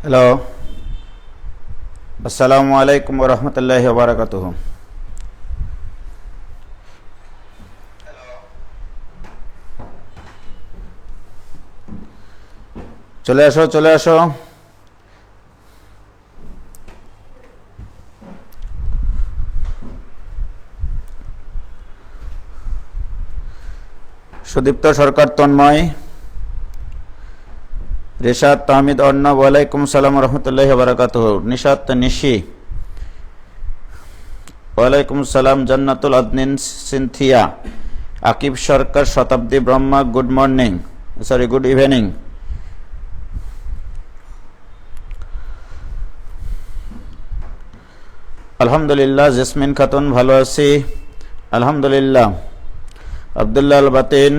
Hello, আসসালামু আলাইকুম ওরহমতুল্লাহি ওয়াবারাকাতুহু। চলে আসো চলে আসো। সুদীপ্ত সরকার, তন্ময়, রেশাদ, তাহমিদ, অর্ণব, ওয়ালাইকুম সালাম রহমতুল্লাহি ওয়াবারাকাতুহু। নিশাত, নিশি, ওয়ালাইকুম সালাম। জান্নাতুল আদনিন, সিনথিয়া, আকিব সরকার, শতাব্দী Brahma, good morning, sorry good evening. আলহামদুলিল্লাহ। জেসমিন খাতুন, ভালো আছি আলহামদুলিল্লাহ। আবদুল্লাহ আল বাতিন,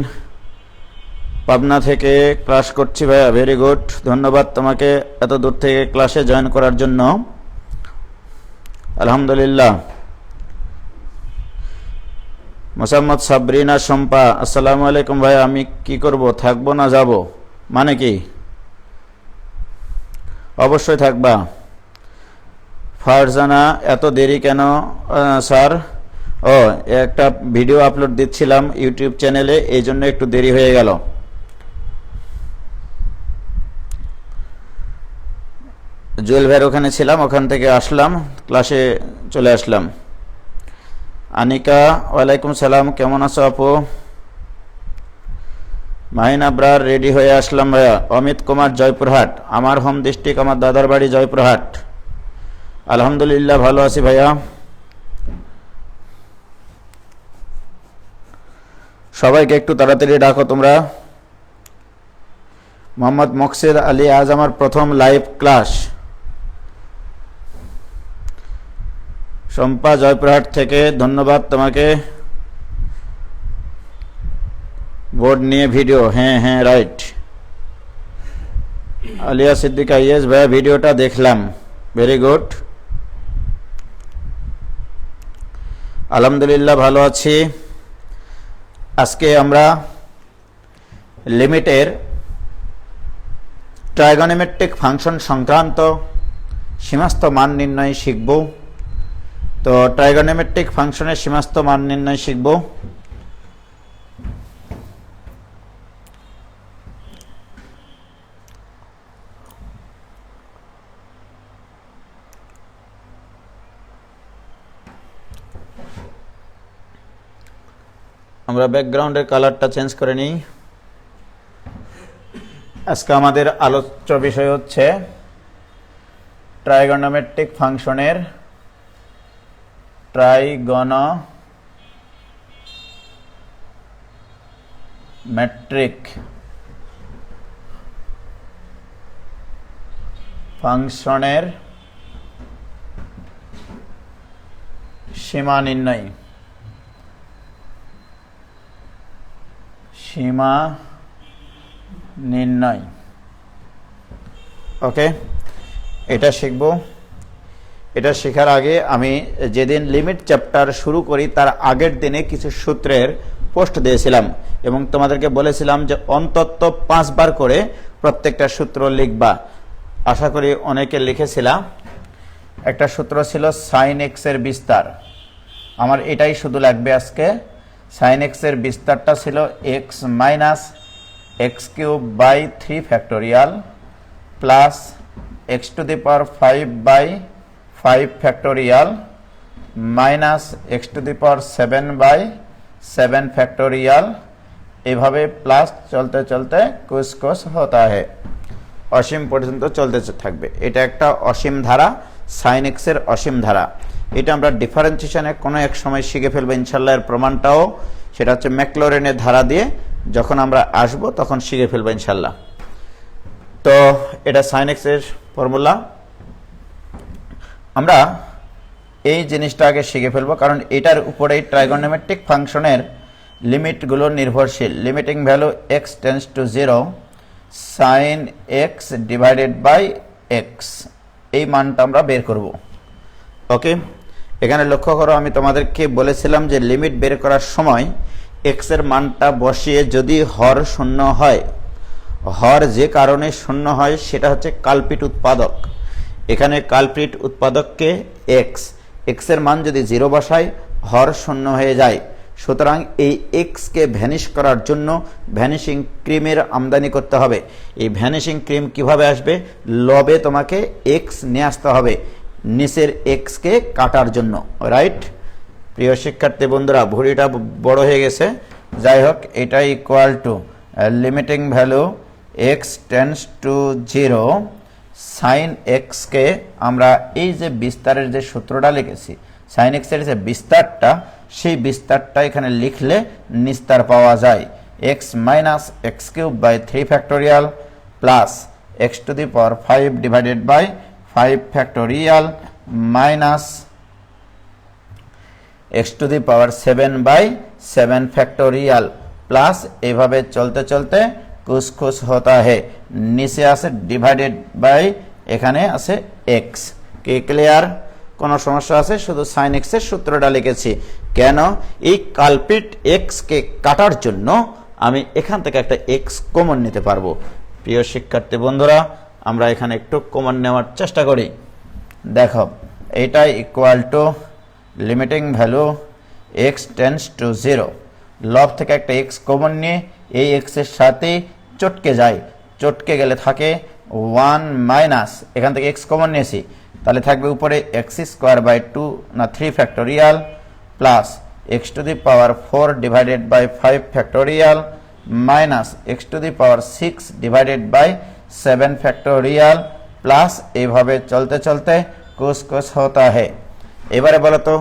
পাবনা থেকে ক্লাস করছি ভাইয়া, ভেরি গুড, ধন্যবাদ তোমাকে এত দূর থেকে ক্লাসে জয়েন করার জন্য, আলহামদুলিল্লাহ। মোসাম্মদ সাবরিনা শম্পা, আসসালামু আলাইকুম ভাইয়া, আমি কি করব, থাকবো না যাব? মানে কি? অবশ্যই থাকবা। ফারজানা, এত দেরি কেন স্যার? ও, একটা ভিডিও আপলোড দিচ্ছিলাম ইউটিউব চ্যানেলে, এই জন্য একটু দেরি হয়ে গেল। জুয়েল ভাইয়ের ওখানে ছিলাম, ওখান থেকে আসলাম, ক্লাসে চলে আসলাম। আনিকা, ওয়ালাইকুম সালাম, কেমন আছো আপু? মাহিন আবরার, রেডি হয়ে আসলাম ভাইয়া। অমিত কুমার, জয়পুরহাট, আমার হোম ডিস্ট্রিক্ট, আমার দাদার বাড়ি জয়পুরহাট। আলহামদুলিল্লাহ, ভালো আছি ভাইয়া। সবাইকে একটু তাড়াতাড়ি ডাকো তোমরা। মোহাম্মদ মকসির আলী, আজ আমার প্রথম লাইভ ক্লাস। শম্পা, জয়পুরহাট থেকে, ধন্যবাদ তোমাকে। বোর্ড নিয়ে ভিডিও, হ্যাঁ হ্যাঁ রাইট। আলিয়া সিদ্দিকা, ইয়েস ভাইয়া, ভিডিওটা দেখলাম, ভেরি গুড। আলহামদুলিল্লাহ, ভালো আছি। আজকে আমরা লিমিটের ট্রাইগোনোমেট্রিক ফাংশন সংক্রান্ত সীমাস্থ মান নির্ণয় শিখব। তো ট্রাইগোনোমেট্রিক ফাংশনের সীমাস্থ মান নির্ণয় শিখব। আমরা ব্যাকগ্রাউন্ডের কালারটা চেঞ্জ করে নিই। আজকে আমাদের আলোচ্য বিষয় হচ্ছে ট্রাইগোনোমেট্রিক ফাংশনের ট্রাইগোনোমেট্রিক ফাংশনের সীমা নির্ণয়। সীমা নির্ণয়, ওকে, এটা শিখব। এটা শেখার আগে আমি যেদিন লিমিট চ্যাপ্টার শুরু করি তার আগের দিনে কিছু সূত্রের পোস্ট দিয়েছিলাম এবং তোমাদেরকে বলেছিলাম যে অন্তত 5 বার করে প্রত্যেকটা সূত্র লিখবা। আশা করি অনেকে লিখেছিলাম। একটা সূত্র ছিল সাইন এক্স এর বিস্তার, আমার এটাই শুধু লাগবে আজকে। সাইন এক্স এর বিস্তারটা ছিল x minus x cube by 3 factorial plus x to the power 5 by 5 factorial minus x to the power 7 by 7 factorial. এভাবে প্লাস চলতে চলতে কুছ কুছ হতা হে, অসীম পর্যন্ত চলতে থাকবে। এটা একটা অসীম ধারা, সাইন এক্স এর অসীম ধারা। এটা আমরা ডিফারেন্সিয়েশনে কোনো এক সময় শিখে ফেলবো ইনশাল্লাহ। এর প্রমাণটাও সেটা হচ্ছে ম্যাকলরেনের ধারা দিয়ে, যখন আমরা আসব তখন শিখে ফেলবো ইনশাল্লাহ। তো এটা সাইন এক্স এর ফর্মুলা। আমরা এই জিনিসটা আগে শিখে ফেলবো, কারণ এটার উপরেই ট্রাইগোনোমেট্রিক ফাংশনের লিমিটগুলো নির্ভরশীল। Limiting value x tends to 0 sine x divided by x, এই মানটা আমরা বের করব। ওকে, এখানে লক্ষ্য করো, আমি তোমাদেরকে বলেছিলাম যে লিমিট বের করার সময় এক্স এর মানটা বসিয়ে যদি হর শূন্য হয় হর যে কারণে শূন্য হয় সেটা হচ্ছে কালপিট উৎপাদক। এখানে কালপিট উৎপাদককে এক্স, এক্স এর মান যদি 0 বসায় হর শূন্য হয়ে যায়। সুতরাং এই এক্সকে ভ্যানিশ করার জন্য ভ্যানিশিং ক্রিমের আমদানি করতে হবে। এই ভ্যানিশিং ক্রিম কিভাবে আসবে? লবে তোমাকে এক্স নিয়ে আসতে হবে নিচের এক্সকে কাটার জন্য, রাইট? প্রিয় শিক্ষার্থী বন্ধুরা, ভুঁড়িটা বড় হয়ে গেছে, যাই হোক, এটা equal to limiting value x tends to 0 sine এক্সকে আমরা এই যে বিস্তারের যে সূত্রটা লিখেছি, সাইন এক্সের যে বিস্তারটা, সেই বিস্তারটা এখানে লিখলে নিস্তার পাওয়া যায়। X minus x cube by 3 factorial plus x to the power 5 divided by 5 factorial minus x to the power 7 by 7 factorial plus এইভাবে চলতে চলতে कुछ कुछ होता है, নিচে আছে ডিভাইডেড বাই এখানে আছে এক্স। কি ক্লিয়ার? কোনো সমস্যা আছে? শুধু সাইন এক্স এর সূত্রটা লিখেছি। কেন? এই কালপিট এক্স কে কাটার জন্য আমি এখান থেকে একটা এক্স কমন নিতে পারবো। প্রিয় শিক্ষার্থী বন্ধুরা, আমরা এখানে একটু কমন নেওয়ার চেষ্টা করি। দেখো, এটা equal to limiting value x tends to 0, লব থেকে একটা এক্স কমন নিয়ে এই এক্স এর সাথে চটকে যায়, চটকে গেলে থাকে 1 মাইনাস, এখান থেকে এক্স কমন নিয়েছি, তাহলে থাকবে উপরে এক্স স্কোয়ার বাই 2 না 3 factorial plus x to the power 4 divided by 5 factorial minus x to the power 6 divided by 7 factorial plus এইভাবে চলতে চলতে কুছ কুছ হতা হে। এবারে বলো তো,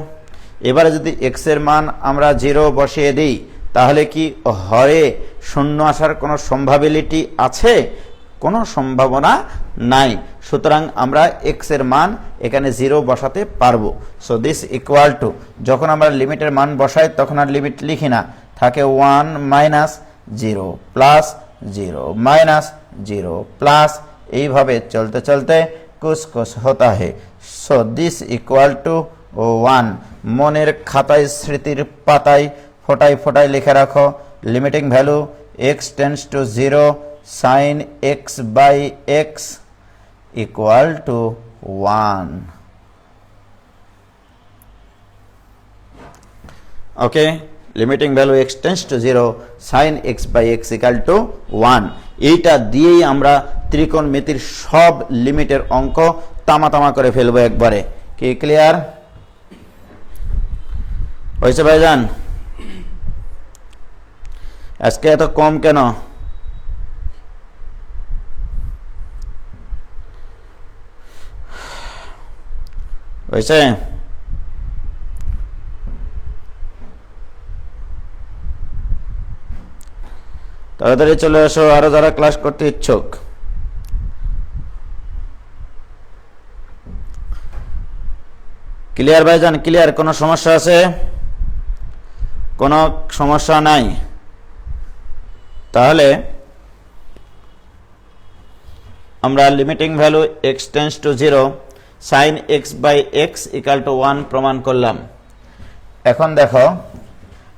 এবারে যদি এক্স এর মান আমরা 0 বসিয়ে দিই তাহলে কি হরে শূন্য আসার কোনো সম্ভাবিলিটি আছে? কোনো সম্ভাবনা নাই। সুতরাং আমরা এক্স এর মান এখানে 0 বসাতে পারবো। সো দিস ইকুয়াল টু, যখন আমরা লিমিটের মান বসাই তখন আর লিমিট লিখি না, থাকে 1 মাইনাস 0 প্লাস 0 মাইনাস 0 প্লাস এইভাবে চলতে চলতে কুছ কুছ হতা হে। So this equal to 1। মনের খাতায় স্মৃতির পাতায় ফোটায় ফোটায় লিখে রাখো, limiting value x tends to 0 sine x by x equal to 1। Okay, limiting value x tends to 0 sine x by x equal to 1। এইটা দিয়েই আমরা ত্রিকোণমিতির সব লিমিটের অঙ্ক তামা তামা করে ফেলবো একবারে। কি ক্লিয়ার হয়েছে ভাইজান? আজকে এত কম কেন? হয়েছে? তাড়াতাড়ি চলে আসো আরো যারা ক্লাস করতে ইচ্ছুক। ক্লিয়ার ভাইজান? ক্লিয়ার? কোনো সমস্যা আছে? কোনো সমস্যা নাই? তাহলে আমরা limiting value x tends to 0 sine x by x equal to 1 প্রমাণ করলাম। এখন দেখো,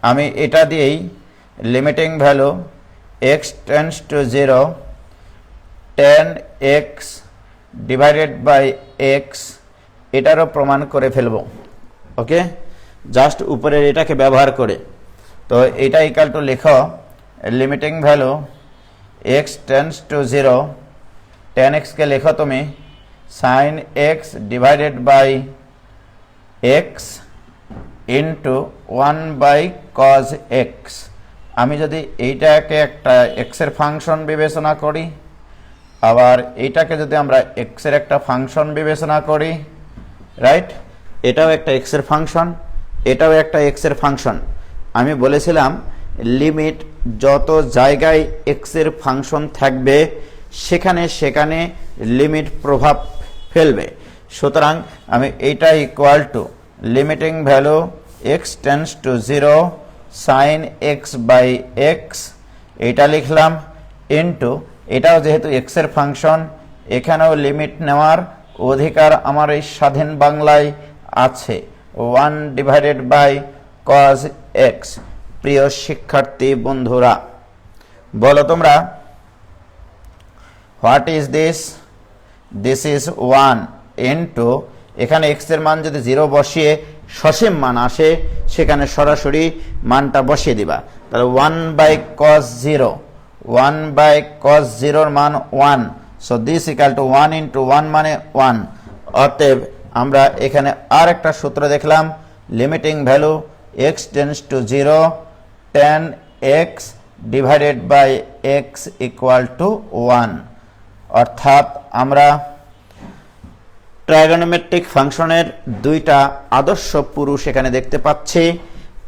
আমি এটা দিয়েই limiting value x tends to 0 tan x divided by x এটারও প্রমাণ করে ফেলবো। ওকে, জাস্ট উপরের এটাকে ব্যবহার করে। তো এটা ইকুয়াল টু লেখো limiting value x tends to 0 tan এক্সকে লেখো তুমি sine x divided by x into 1 by cos x. আমি যদি এইটাকে একটা এক্সের ফাংশন বিবেচনা করি, আবার এইটাকে যদি আমরা এক্সের একটা ফাংশন বিবেচনা করি, রাইট, এটাও একটা এক্সের ফাংশন, এটাও একটা এক্সের ফাংশন। আমি বলেছিলাম লিমিট যত জায়গায় এক্সের ফাংশন থাকবে সেখানে সেখানে লিমিট প্রভাব ফেলবে। সুতরাং আমি এইটা equal to limiting value x tends to 0 sine x by x এটা লিখলাম ইন্টু, এটাও যেহেতু এক্সের ফাংশন এখানেও লিমিট নেওয়ার অধিকার আমার এই স্বাধীন বাংলায় আছে, 1 ডিভাইডেড বাই কজ এক্স। প্রিয় শিক্ষার্থী বন্ধুরা, বলো তোমরা what is this? This is 1 into, এখানে x এর মান যদি 0 বসিয়ে সসীম মান আসে সেখানে সরাসরি মানটা বসিয়ে দিবা। তাহলে 1/cos 0, 1/cos 0 এর মান 1, so this equal to 1 into 1 মানে 1। অতএব আমরা এখানে আর একটা সূত্র দেখলাম, limiting value x tends to 0, tan x divided by x equal to 1। অর্থাৎ আমরা ট্রাইগোনোমেট্রিক ফাংশনের দুইটা আদর্শ পুরুষ এখানে দেখতে পাচ্ছি।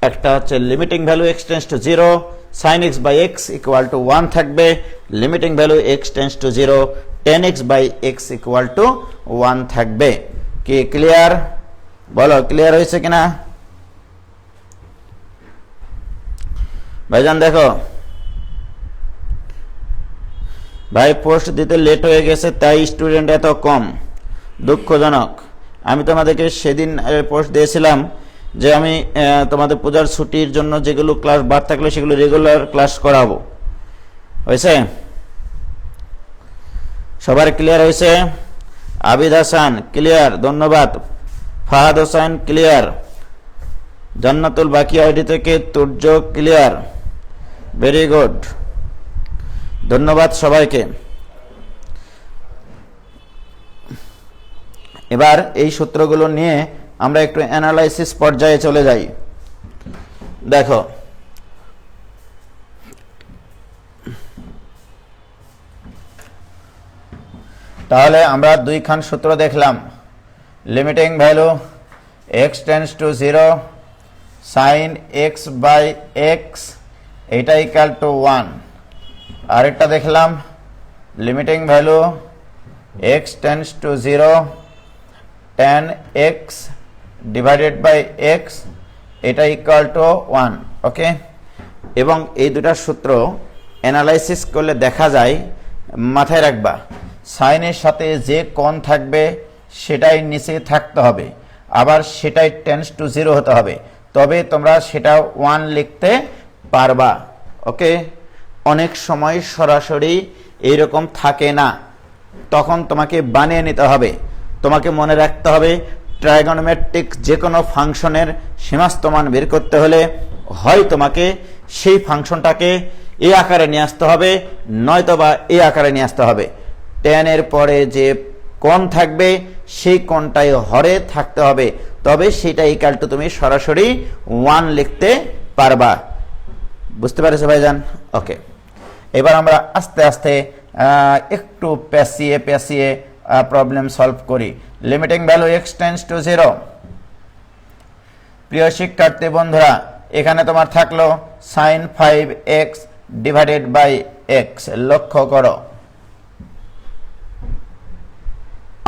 একটা হচ্ছে limiting value x tends to 0, sin x by x equal to 1 থাকবে, limiting value x tends to 0, tan x by x equal to 1 থাকবে। কি ক্লিয়ার? বলো ক্লিয়ার হয়েছে কিনা ভাইজান? দেখো ভাই পোস্ট দিতে লেট হয়ে গেছে তাই স্টুডেন্ট এত কম, দুঃখজনক। আমি তোমাদেরকে সেদিন পোস্ট দিয়েছিলাম যে আমি তোমাদের পূজার ছুটির জন্য যেগুলো ক্লাস বাদ থাকলে সেগুলো রেগুলার ক্লাস করাবো। হয়েছে? সবার ক্লিয়ার হয়েছে? আবিদ হাসান ক্লিয়ার, ধন্যবাদ। ফাহাদ হোসেন ক্লিয়ার, জান্নাতুল বাকি আইডি থেকে তুর্য ক্লিয়ার, ভেরি গুড, ধন্যবাদ সবাইকে। এবার এই সূত্রগুলো নিয়ে আমরা একটু অ্যানালাইসিস পর্যায়ে চলে যাই। দেখো তাহলে আমরা দুইখান সূত্র দেখলাম, limiting value x tends to 0, sin x by x এটা ইকুয়াল টু 1। আরেকটা দেখলাম, limiting value x tends to 0, tan x divided by x এটা ইকুয়াল টু 1। ওকে, এবং এই দুটা সূত্র অ্যানালাইসিস করলে দেখা যায়, মাথায় রাখবা সাইনের সাথে যে কোণ থাকবে সেটাই নিচে থাকতে হবে, আবার সেটাই টেন্ডস টু 0 হতে হবে, তবে তোমরা সেটা 1 লিখতে পারবা। ওকে, অনেক সময় সরাসরি এইরকম থাকে না, তখন তোমাকে বানিয়ে নিতে হবে। তোমাকে মনে রাখতে হবে ট্রাইগোনোমেট্রিক যে কোনো ফাংশনের সীমাস্ত মান বের করতে হলে হয় তোমাকে সেই ফাংশনটাকে এই আকারে নিয়ে আসতে হবে, নয়তোবা এই আকারে নিয়ে আসতে হবে। tan এর পরে যে কোণ থাকবে সেই কোণটাই হরে থাকতে হবে, তবে সেটা ইকুয়াল টু তুমি সরাসরি 1 লিখতে পারবা। বুঝতে পারছো ভাইজান? ওকে, এবার আমরা আস্তে আস্তে একটু পেঁচিয়ে পেঁচিয়ে প্রবলেম সলভ করি। Limiting value x tends to 0, প্রিয় শিক্ষার্থী বন্ধুরা এখানে তোমার থাকলো sin 5x divided by x। লক্ষ্য করো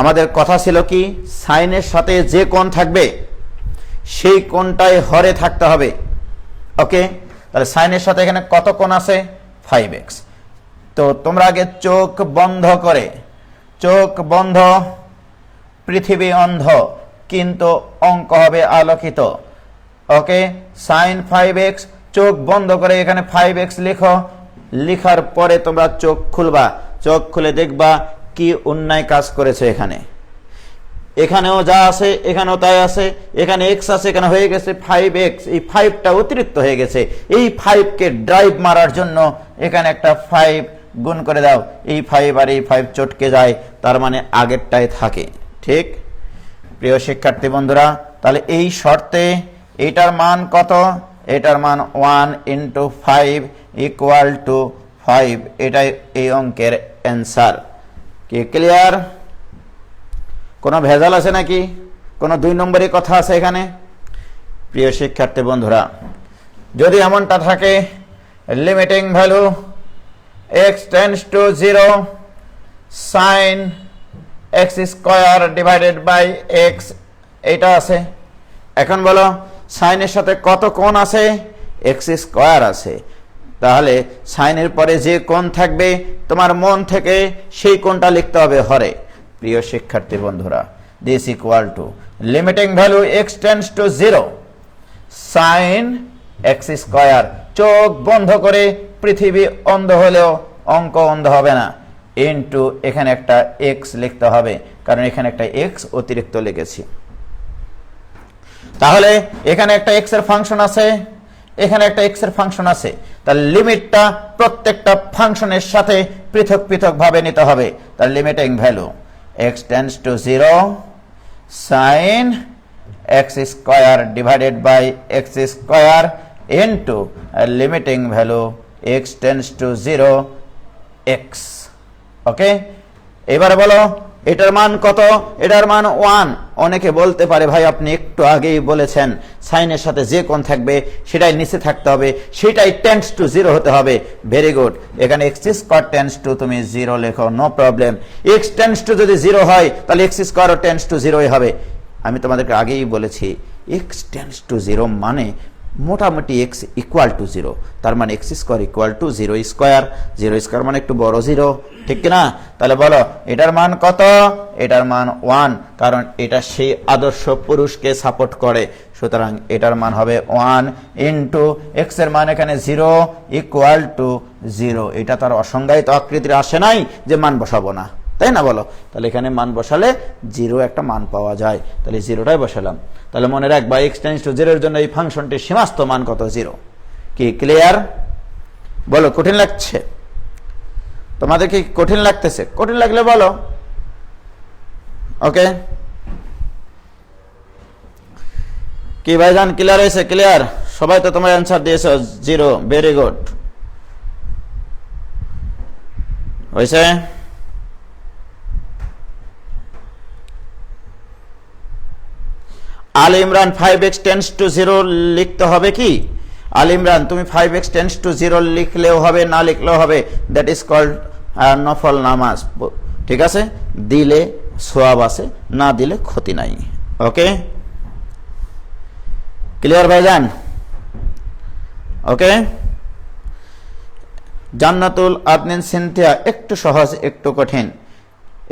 আমাদের কথা ছিল কি, সাইনের সাথে যে কোণ থাকবে সেই কোণটাই হরে থাকতে হবে। ওকে, তাহলে সাইনের সাথে এখানে কত কোণ আছে? 5x। তো তোমরা আগে চোখ বন্ধ করে, চোখ বন্ধ, পৃথিবী অন্ধ কিন্তু অঙ্ক হবে আলোকিত। ওকে, sin 5x, চোখ বন্ধ করে এখানে 5x লিখো, লিখার পরে তোমরা চোখ খুলবা, চোখ খুলে দেখবা কি অন্যায় কাজ করেছে। এখানেও যা আছে এখানেও তাই আছে, এখানে x আছে এখানে হয়ে গেছে 5x, এই 5টা অতিরিক্ত হয়ে গেছে। এই 5কে ড্রাইভ মারার জন্য এখানে একটা 5 গুণ করে দাও, এই 5 আর এই 5 চটকে যায়, তার মানে আগেরটাই থাকে। ঠিক প্রিয় শিক্ষার্থী বন্ধুরা, তাহলে এই শর্তে এটার মান কত? এটার মান 1 ইন্টু 5 ইকুয়াল টু 5। এটাই এই অঙ্কের অ্যান্সার। কি ক্লিয়ার? কোনো ভেজাল আছে নাকি? কোনো 2 নম্বরের কথা আছে এখানে? প্রিয় শিক্ষার্থী বন্ধুরা, যদি এমনটা থাকে, limiting value x tends to 0, sin x square divided by x এটা আছে। এখন বলো সাইনের সাথে কত কোণ আছে? x স্কয়ার আছে। তাহলে সাইনের পরে যে কোণ থাকবে তোমার মন থেকে সেই কোণটা লিখতে হবে হরে। প্রিয় শিক্ষার্থী বন্ধুরা, this equal to limiting value x tends to 0, sin x square. চোখ বন্ধ করে, পৃথিবী অন্ধ হলেও অঙ্ক অন্ধ হবে না। ইনটু এখানে একটা এক্স লিখতে হবে, কারণ এখানে একটা এক্স অতিরিক্ত লিখেছি। তাহলে এখানে একটা এক্স এর ফাংশন আছে, এখানে একটা এক্স এর ফাংশন আছে, তাহলে লিমিটটা প্রত্যেকটা ফাংশনের সাথে পৃথক পৃথক ভাবে নিতে হবে। তাহলে limiting value x tends to 0 sin x square divided by x square into limiting value x tends to 0 x। Okay, এবারে বলো এটার মান কত? এটার মান 1। অনেকে বলতে পারে ভাই আপনি একটু আগেই বলেছেন সাইনের সাথে যে কোণ থাকবে সেটাই নিচে থাকতে হবে, সেটাই টেন্ডস টু 0 হতে হবে। ভেরি গুড, এখানে x স্কয়ার টেন্ডস টু তুমি 0 লেখো, no problem. x tends to যদি 0 হয় তাহলে x স্কয়ারও টেন্ডস টু 0ই হবে। আমি তোমাদেরকে আগেই বলেছি x টেন্ডস টু 0 মানে মোটামুটি x ইকুয়াল টু 0, তার মানে x square equal to 0 square. 0 square মানে একটু বড় 0, ঠিক কিনা? তাহলে বলো এটার মান কত? এটার মান 1, কারণ এটা সেই আদর্শ পুরুষকে সাপোর্ট করে, সুতরাং এটার মান হবে 1 ইনটু x এর মান এখানে 0 ইকুয়াল টু 0। এটা তার অসংজ্ঞায়িত আকৃতির আসে নাই যে মান বসাবো না, তাই না? বলো, তাহলে এখানে মান বসালে 0 একটা মান পাওয়া যায়, তাহলে 0টাই বসালাম। তাহলে মনে রাখবা x টেন্ডস টু 0 এর জন্য এই ফাংশনটির সীমাস্থ মান কত? 0। কি ক্লিয়ার? বলো, কঠিন লাগছে তোমাদের? কি কঠিন লাগতেছে? কঠিন লাগলে বলো। ওকে, কি ভাইজান ক্লিয়ার হয়েছে? ক্লিয়ার সবাই তো তোমার অ্যান্সার দিয়েছো 0। ভেরি গুড, হয়েছে। আল ইমরান 5x টেন্ডস টু 0 লিখতে হবে কি? আল ইমরান তুমি 5x টেন্ডস টু 0 লিখলেও হবে, না লিখলেও হবে, দ্যাট ইজ কল্ড নফল নামাজ। ঠিক আছে, দিলে সওয়াব আছে, না দিলে ক্ষতি নাই। ওকে, ক্লিয়ার ভাইজান? ওকে, জান্নাতুল আদনিন সিনথিয়া একটু সহজ একটু কঠিন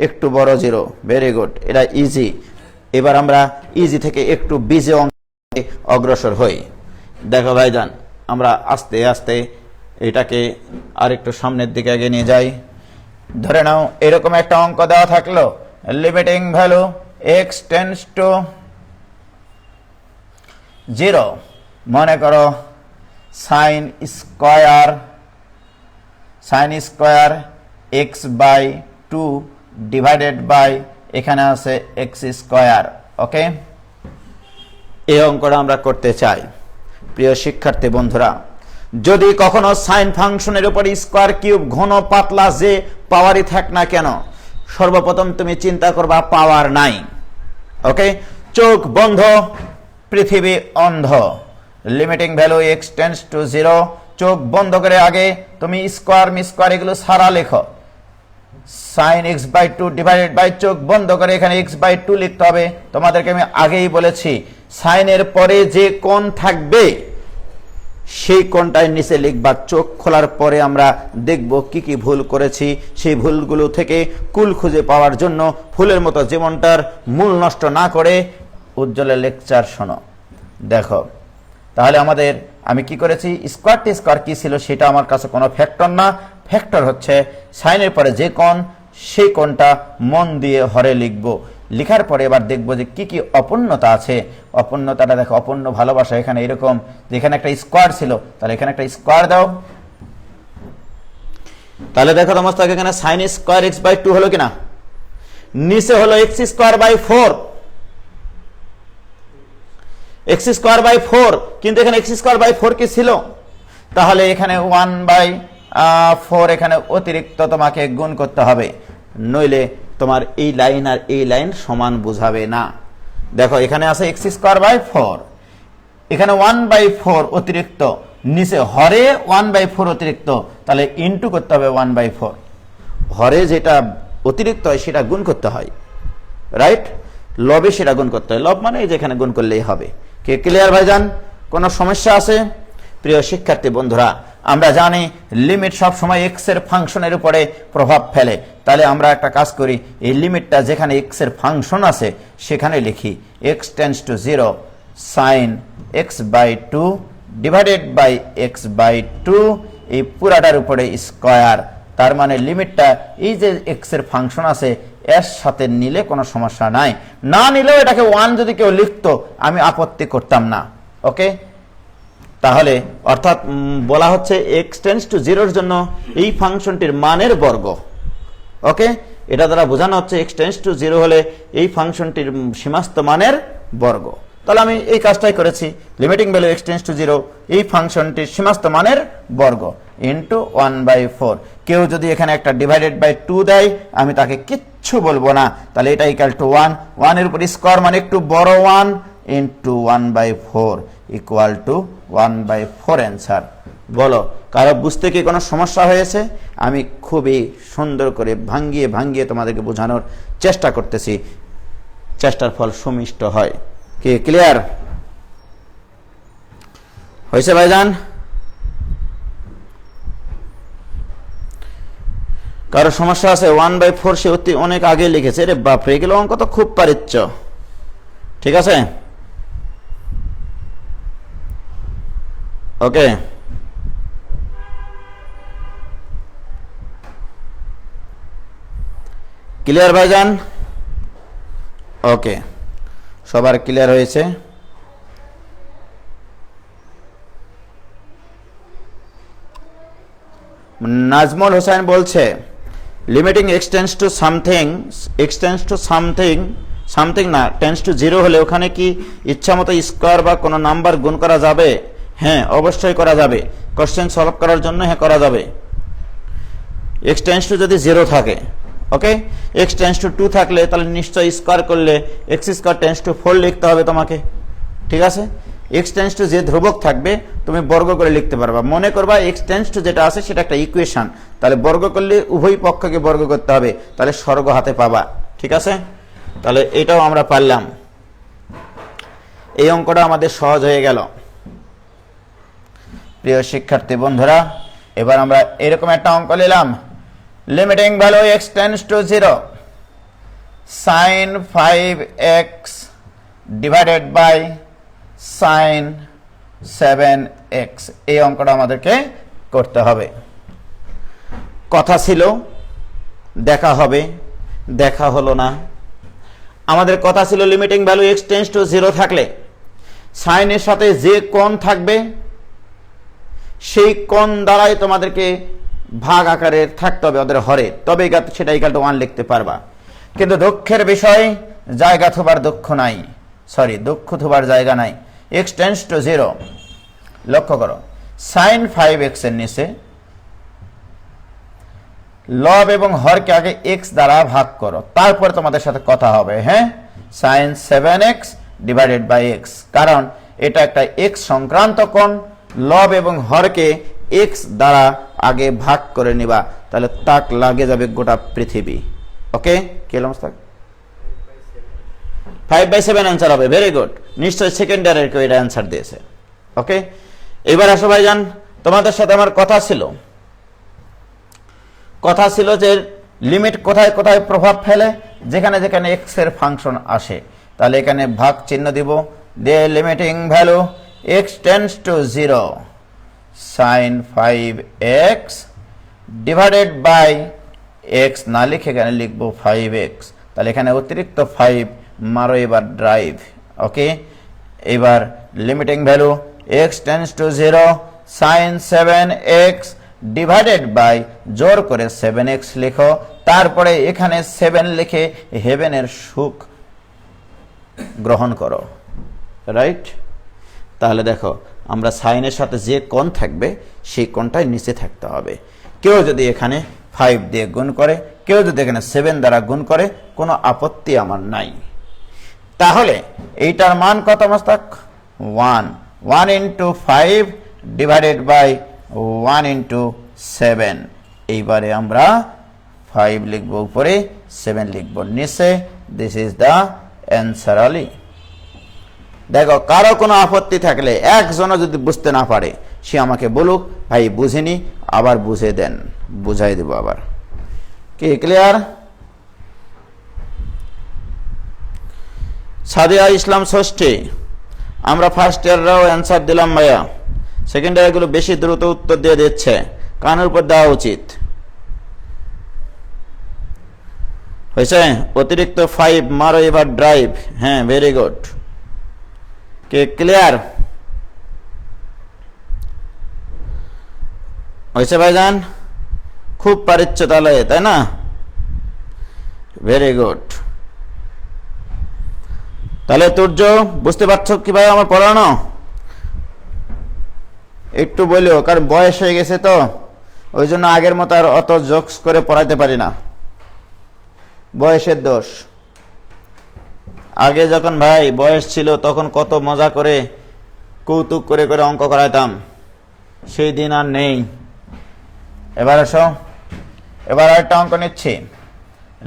একটু বড় 0। ভেরি গুড, এটা ইজি। এবার আমরা ইজি থেকে একটু বিজে অঙ্কে অগ্রসর হই। দেখো ভাইজান, আমরা আস্তে আস্তে এটাকে আরেকটু সামনের দিকে এগিয়ে নিয়ে যাই। ধরে নাও এরকম একটা অঙ্ক দেওয়া থাকলো, limiting value x tends to 0, মনে করো sine square x by 2 divided by এখানে আছে x স্কয়ার। ওকে, এই অঙ্কটা আমরা করতে চাই। প্রিয় শিক্ষার্থী বন্ধুরা, যদি কখনো সাইন ফাংশনের উপর স্কয়ার কিউব ঘন পাতলা যে পাওয়ারই থাক না কেন, সর্বপ্রথম তুমি চিন্তা করবা পাওয়ার নাই। ওকে, চোখ বন্ধ, পৃথিবী অন্ধ। Limiting value x tends to 0, চোখ বন্ধ করে আগে তুমি স্কয়ার মিস্কয়ার এগুলো সারা লেখো। Sine x by 2 divided by, চোখ বন্ধ করে এখানে x বাই 2 লিখতে হবে। তোমাদেরকে আমি আগেই বলেছি সাইনের পরে যে কোণ থাকবে সেই কোণটাই নিচে লিখবা। চোখ খোলার পরে আমরা দেখব কি কি ভুল করেছি, সেই ভুলগুলো থেকে কুল খুঁজে পাওয়ার জন্য ফুলের মতো জীবনটার মূল নষ্ট না করে উজ্জ্বলের লেকচার শোনো। দেখো তাহলে আমাদের আমি কি করেছি, স্কয়ার কি ছিল সেটা আমার কাছে কোনো ফ্যাক্টর না। ফ্যাক্টর হচ্ছে সাইনের পরে যে কোণ সেই কোণটা মন দিয়ে হরে লিখব। লিখার পরে এবার দেখবো যে কি কি অপূর্ণতা আছে। অপূর্ণতাটা দেখো, অপূর্ণ ভালোবাসা। এখানে এরকম যেখানে একটা স্কয়ার ছিল তাহলে এখানে একটা স্কয়ার দাও। তাহলে দেখো তোমার এখানে সাইন স্কয়ার x বাই 2 হলো কিনা? নিচে হলো x square by 4, x square by 4, কিন্তু এখানে x স্কয়ার বাই 4 কি ছিল? তাহলে এখানে 1/4 এখানে অতিরিক্ত তোমাকে গুণ করতে হবে, নইলে তোমার এই লাইন আর এই লাইন সমান বুঝাবে না। দেখো এখানে আছে x স্কয়ার বাই 4, এখানে 1/4 অতিরিক্ত, নিচে হরে 1/4 অতিরিক্ত, তাহলে ইনটু করতে হবে 1/4। হরে যেটা অতিরিক্ত হয় সেটা গুণ করতে হয়, রাইট? লবে সেটা গুণ করতে হয়। লব মানে যেখানে গুণ করলেই হবে। কে ক্লিয়ার ভাইজান? কোনো সমস্যা আছে? প্রিয় শিক্ষার্থী বন্ধুরা, আমরা জানি লিমিট সব সময় x এর ফাংশনের উপরে প্রভাব ফেলে। তাহলে আমরা একটা কাজ করি, এই লিমিটটা যেখানে x এর ফাংশন আছে সেখানে লিখি x tends to 0 sin x by 2 divided by x by 2, এই পুরাটার উপরে স্কয়ার। তার মানে লিমিটটা এই যে এক্স এর ফাংশন আছে এর সাথে নিলে কোনো সমস্যা নাই, না নিলেও এটাকে 1 যদি কেউ লিখতো আমি আপত্তি করতাম না। ওকে, তাহলে অর্থাৎ বলা হচ্ছে x টেন্ডস টু 0 এর জন্য এই ফাংশনটির মানের বর্গ। ওকে, এটা দ্বারা বোঝানো হচ্ছে x টেন্ডস টু 0 হলে এই ফাংশনটির সীমাস্থ মানের বর্গ। তাহলে আমি এই কাজটাই করেছি, limiting value x tends to 0 এই ফাংশনটির সীমাস্থ মানের বর্গ ইনটু 1/4। কেউ যদি এখানে একটা ডিভাইডেড বাই 2 দেয় আমি তাকে কিচ্ছু বলবো না, তাহলে এটা ইকুয়াল টু 1, 1 এর উপর স্কয়ার মানে একটু বড় 1 ইনটু 1/4 ইকুয়াল টু 1/4 অ্যান্সার। বলো কারো বুঝতে কি কোনো সমস্যা হয়েছে? আমি খুবই সুন্দর করে ভাঙ্গিয়ে ভাঙ্গিয়ে তোমাদেরকে বোঝানোর চেষ্টা করতেছি, চেষ্টার ফল সুমিষ্ট হয়। কি ক্লিয়ার হয়েছে ভাইজান? কারো সমস্যা আছে? 1/4 সে অনেক আগে লিখেছে, রে বাপরে, এগুলো অঙ্ক তো খুব পারিচ্ছ। ঠিক আছে, ওকে, ক্লিয়ার ভাইজান? ওকে, সবার ক্লিয়ার হয়েছে? নাজমুল হোসেন বলছে limiting x tends to something, x tends to something, something না টেন্ডস টু 0 হলে ওখানে কি ইচ্ছা মতো স্কয়ার বা কোনো নাম্বার গুণ করা যাবে? হ্যাঁ, অবশ্যই করা যাবে। কোশ্চেন সলভ করার জন্য হ্যাঁ করা যাবে। x টেন্ডস টু যদি 0 থাকে, ওকে, x টেন্ডস টু 2 থাকলে তাহলে নিশ্চয়ই স্কয়ার করলে x স্কয়ার টেন্ডস টু 4 লিখতে হবে তোমাকে। ঠিক আছে, x টেন্ডস টু যে ধ্রুবক থাকবে তুমি বর্গ করে লিখতে পারবা। মনে করবা x টেন্ডস টু যেটা আছে সেটা একটা ইকুয়েশন, তাহলে বর্গ করলে উভয় পক্ষকে বর্গ করতে হবে, তাহলে স্বর্গ হাতে পাবা। ঠিক আছে, তাহলে এটাও আমরা পারলাম। এই অঙ্কটা আমাদের সহজ হয়ে গেল। প্রিয় শিক্ষার্থী বন্ধুরা, এবার আমরা এরকম একটা অঙ্ক নিলাম, limiting value x tends to 0 sin 5x divided by sin 7x। এই অঙ্কটা আমাদেরকে করতে হবে। কথা ছিল দেখা হবে, দেখা হলো না। আমাদের কথা ছিল limiting value x tends to 0 থাকলে sin এর সাথে যে কোণ থাকবে সেই কোণ দ্বারাই তোমাদেরকে ভাগ আকারে থাকতে হবে ওদের হরে, তবে সেটা ইকুয়াল টু 1 লিখতে পারবা। কিন্তু দুঃখের বিষয় জায়গা থোবার দুঃখ নাই, সরি দুঃখ থোবার জায়গা নাই। x টেন্ডস টু 0, লক্ষ্য করো sin 5x এর নিচে লব এবং হরকে আগে x দ্বারা ভাগ করো, তারপরে তোমাদের সাথে কথা হবে। হ্যাঁ, sin 7x divided by x, কারণ এটা একটা x সংক্রান্ত কোণ, লব এবং হরকে x দ্বারা আগে ভাগ করে নিবা, তাহলে তাক লাগে যাবে গোটা পৃথিবী। ওকে, কি হলো? 5/7 অ্যান্সার হবে। ভেরি গুড, নিশ্চয়ই সেকেন্ড ইয়ারের কেউ এটা অ্যান্সার দিয়েছে। ওকে, এবার আসো ভাইজান, তোমাদের সাথে আমার কথা ছিল যে লিমিট কোথায় কোথায় প্রভাব ফেলে, যেখানে যেখানে x এর ফাংশন আসে। তাহলে এখানে ভাগ চিহ্ন দিব, দিয়ে limiting value x tends to 0 sin 5x divided by x না লিখে এখানে লিখবো 5x। তাহলে এখানে অতিরিক্ত 5 মারো এবার ড্রাইভ। ওকে, এবার limiting value x tends to 0 sin 7x divided by জোর করে 7x লিখো, তারপরে এখানে 7 লিখে হেভেনের সুখ গ্রহণ করো। রাইট, তাহলে দেখো আমরা সাইনের সাথে যে কোণ থাকবে সেই কোণটাই নিচে থাকতে হবে। কেউ যদি এখানে 5 দিয়ে গুণ করে, কেউ যদি এখানে 7 দ্বারা গুণ করে, কোনো আপত্তি আমার নাই। তাহলে এইটার মান কত মস্তক? 1 ইন্টু 5 ডিভাইডেড বাই 1 ইন্টু 7। এইবারে আমরা 5 লিখবো উপরে, 7 লিখবো নিচে। This is the answer only. দেখো কারো কোনো আপত্তি থাকলে, একজনও যদি বুঝতে না পারে সে আমাকে বলুক, ভাই বুঝিনি, আবার বুঝে দেন, বুঝাই দেব আবার। কি ক্লিয়ার? সাদিয়া ইসলাম ষষ্ঠী, আমরা ফার্স্ট ইয়াররাও অ্যান্সার দিলাম ভাইয়া, সেকেন্ড ইয়ারগুলো বেশি দ্রুত উত্তর দিয়ে দিচ্ছে, কানের উপর দেওয়া উচিত। হয়েছে? অতিরিক্ত 5 মারো এবার ড্রাইভ। হ্যাঁ, ভেরি গুড। কে ক্লিয়ার হয়েছে ভাইজান? খুব পারিচ্ছ তাহলে, তাই না? Very good. তাহলে তুর্য বুঝতে পারছো কিভাবে আমার পড়ানো? একটু বলিও, কারণ বয়স হয়ে গেছে তো, ওই জন্য আগের মতো আর অত জোকস করে পড়াইতে পারি না, বয়সের দোষ। আগে যখন ভাই বয়স ছিল তখন কত মজা করে কৌতুক করে করে অঙ্ক করাইতাম, সেই দিন আর নেই। এবার আসো, এবার একটা অঙ্ক নিচ্ছি।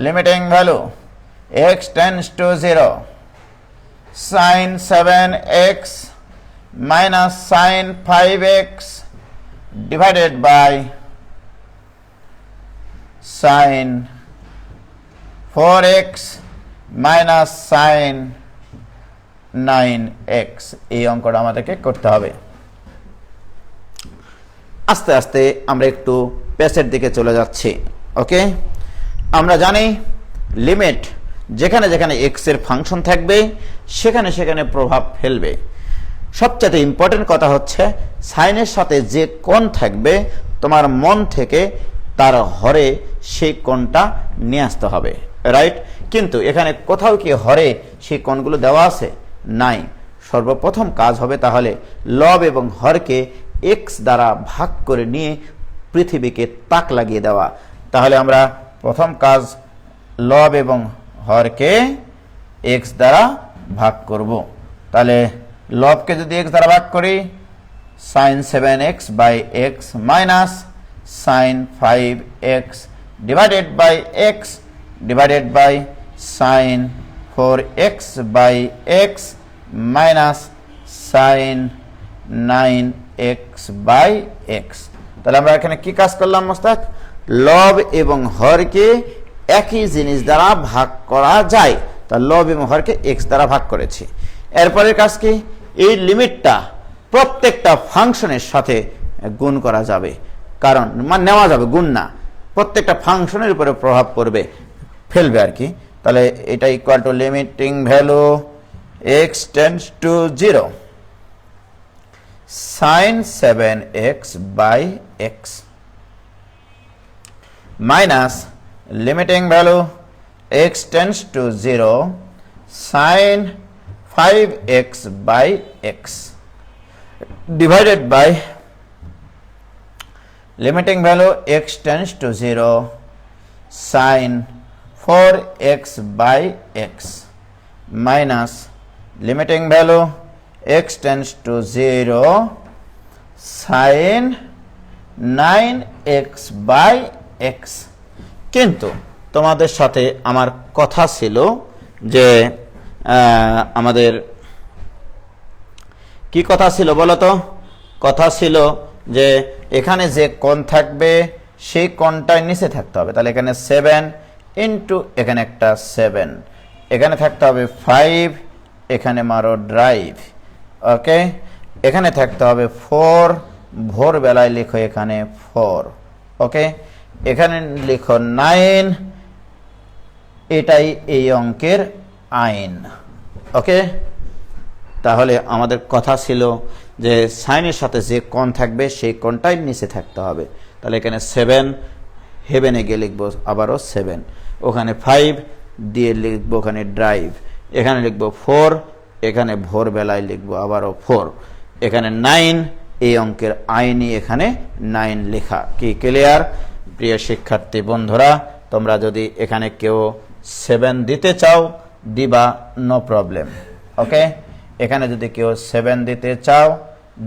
Limiting value x tends to 0 sin 7x minus sin 5x divided by sin 4x minus sin 9x। এই অঙ্কটা আমাদেরকে করতে হবে। আস্তে আস্তে আমরা একটু পেসের দিকে চলে যাচ্ছি। ওকে, আমরা জানি লিমিট যেখানে যেখানে x এর ফাংশন থাকবে সেখানে সেখানে প্রভাব ফেলবে। সবচেয়ে ইম্পর্টেন্ট কথা হচ্ছে সাইনের সাথে যে কোণ থাকবে তোমার মন থেকে তার হরে সেই কোণটা নিয়ে আসতে হবে, রাইট? কিন্তু এখানে কোথাও কি হরে সেই কোণগুলো দেওয়া আছে? নাই। সর্বপ্রথম কাজ হবে তাহলে লব এবং হরকে x দ্বারা ভাগ করে নিয়ে পৃথিবীকে তাক লাগিয়ে দেওয়া। তাহলে আমরা প্রথম কাজ লব এবং হরকে x দ্বারা ভাগ করব। তাহলে লবকে যদি x দ্বারা ভাগ করি, sin 7x by x minus sin 5x divided by x divided by sin 4x by x minus sin 9x by x। তাহলে আমরা এখানে কি কাজ করলাম মোস্তাক? লব এবং হরকে একই জিনিস দ্বারা ভাগ করা যায়, তা লব এবং হরকে x দ্বারা ভাগ করেছি। এরপরের কাজ কি? এই লিমিটটা প্রত্যেকটা ফাংশনের সাথে গুণ করা যাবে, কারণ নেওয়া যাবে, গুণ না, প্রত্যেকটা ফাংশনের উপরে প্রভাব পড়বে, ফেলবে আর কি। তাহলে এটা equal to limiting value x tends to 0 sin 7x by x minus limiting value x tends to 0 sin 5x by x divided by limiting value x tends to 0 sin 4x by x minus limiting value x tends to 0 sin 9x by x। কিন্তু তোমাদের সাথে আমার কথা ছিল যে আমাদের কি কথা ছিল বলো তো? কথা ছিল যে এখানে যে কোণ থাকবে সেই কোণটাই নিচে থাকতে হবে। তাহলে এখানে 7 ইন্টু এখানে একটা 7, এখানে থাকতে হবে 5, এখানে মারো ড্রাইভ। ওকে, এখানে থাকতে হবে 4, ভোরবেলায় লিখো এখানে 4। ওকে, এখানে লিখো 9, এটাই এই অঙ্কের আইন। ওকে, তাহলে আমাদের কথা ছিল যে সাইনের সাথে যে কোণ থাকবে সেই কোণটাই নিচে থাকতে হবে। তাহলে এখানে 7, হেভেনে গিয়ে লিখবো আবারও 7, ওখানে 5 দিয়ে লিখবো ওখানে ড্রাইভ, এখানে লিখবো 4, এখানে ভোরবেলায় লিখবো আবারও 4, এখানে 9, এই অঙ্কের আইনই এখানে 9 লেখা। কি ক্লিয়ার? প্রিয় শিক্ষার্থী বন্ধুরা, তোমরা যদি এখানে কেউ 7 দিতে চাও দিবা, নো প্রবলেম। ওকে, এখানে যদি কেউ 7 দিতে চাও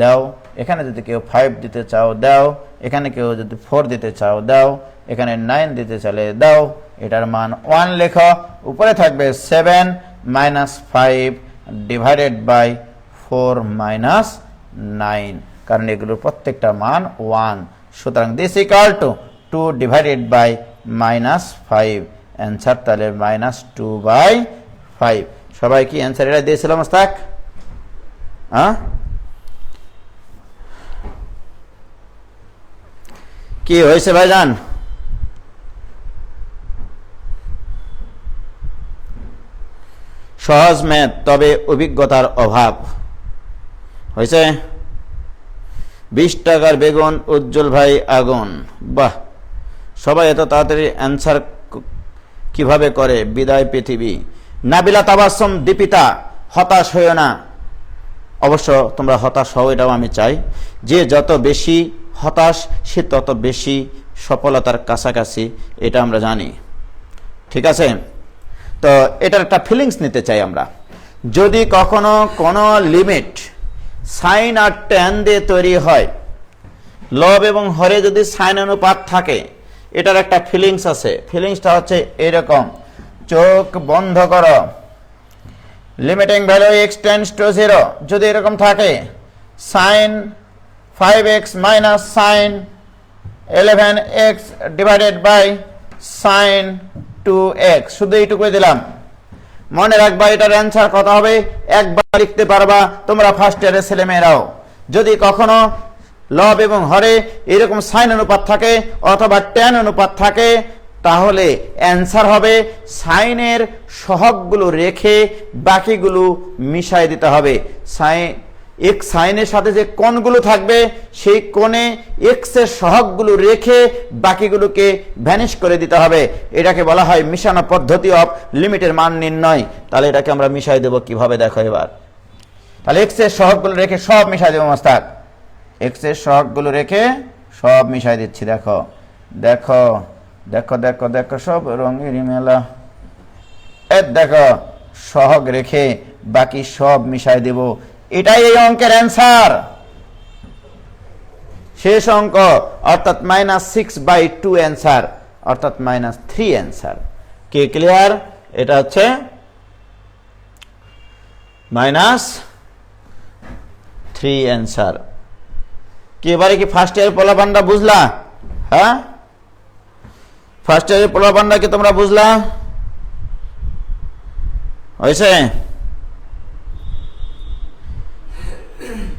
দাও, এখানে যদি কেউ 5 দিতে চাও দাও, এখানে কেউ যদি 4 দিতে চাও দাও, এখানে 9 দিতে চাইলে দাও। এটার মান 1 লেখো, উপরে থাকবে 7 minus 5 divided by 4 minus 9, কারণ এগুলোর প্রত্যেকটা মান 1। সুতরাং this equal two 2 divided by minus 5, answer তাহলে -2/5। সবাই কি অ্যান্সার এটা দিয়েছিল মোস্তাক? হ্যাঁ, কি হয়েছে ভাইজান? সহজ ম্যাথ, তবে অভিজ্ঞতার অভাব। হয়েছে? 20 টাকার বেগুন, উজ্জ্বল ভাই আগুন। বাহ, সবাই এত তাড়াতাড়ি অ্যান্সার কিভাবে করে? বিদায় পৃথিবী। নাবিলা তাবাসসুম, দীপিতা, হতাশ হইও না। অবশ্য তোমরা হতাশ হও, এটাও আমি চাই। যে যত বেশি হতাশ সে তত বেশি সফলতার কাছাকাছি, এটা আমরা জানি। ঠিক আছে? তো এটার একটা ফিলিংস নিতে চাই আমরা। যদি কখনো কোনো লিমিট সাইন আর ট্যান দিয়ে তৈরি হয়, লব এবং হরে যদি সাইন অনুপাত থাকে, এটার একটা ফিলিংস আছে। ফিলিংসটা হচ্ছে এরকম, চোখ বন্ধ করো, limiting value x tends to 0 যদি এরকম থাকে, sine 5x minus sine 11x divided by sine 2x, শুধু এইটুকুই দিলাম। মনে রাখবা এটার অ্যান্সার কত হবে, একবার লিখতে পারবা তোমরা ফার্স্ট ইয়ারের ছেলেমেয়েরাও। যদি কখনো লব এবং হরে এরকম সাইন অনুপাত থাকে অথবা ট্যান অনুপাত থাকে, তাহলে অ্যান্সার হবে সাইনের সহগগুলো রেখে বাকিগুলো মিশাই দিতে হবে। এক সাইনের সাথে যে কোণগুলো থাকবে সেই কোণে এক্স এর সহগগুলো রেখে বাকিগুলোকে ভ্যানিশ করে দিতে হবে। এটাকে বলা হয় মিশানো পদ্ধতি অফ লিমিটের মান নির্ণয়। তাহলে এটাকে আমরা মিশাই দেব কিভাবে, দেখো এবার। তাহলে এক্স এর সহগগুলো রেখে সব মিশাই দেবো মাস্টার। এক্স এর সহগগুলো রেখে সব মিশাই দিচ্ছি। দেখো দেখো দেখো দেখো দেখো, সব রঙের মেলা। দেখো সহগ রেখে বাকি সব মিশাই দেব। এটাই এই অঙ্কের অ্যান্সার, শেষ অঙ্ক, অর্থাৎ -6/2 অ্যান্সার, অর্থাৎ -3 অ্যান্সার। কে ক্লিয়ার? এটা হচ্ছে -3 অ্যান্সার। কি এবারে কি ফার্স্ট ইয়ার পোলাপানটা বুঝলা? হ্যাঁ, ফার্স্ট ইয়ারের পোলাপানটা কি তোমরা বুঝলা? হয়েছে?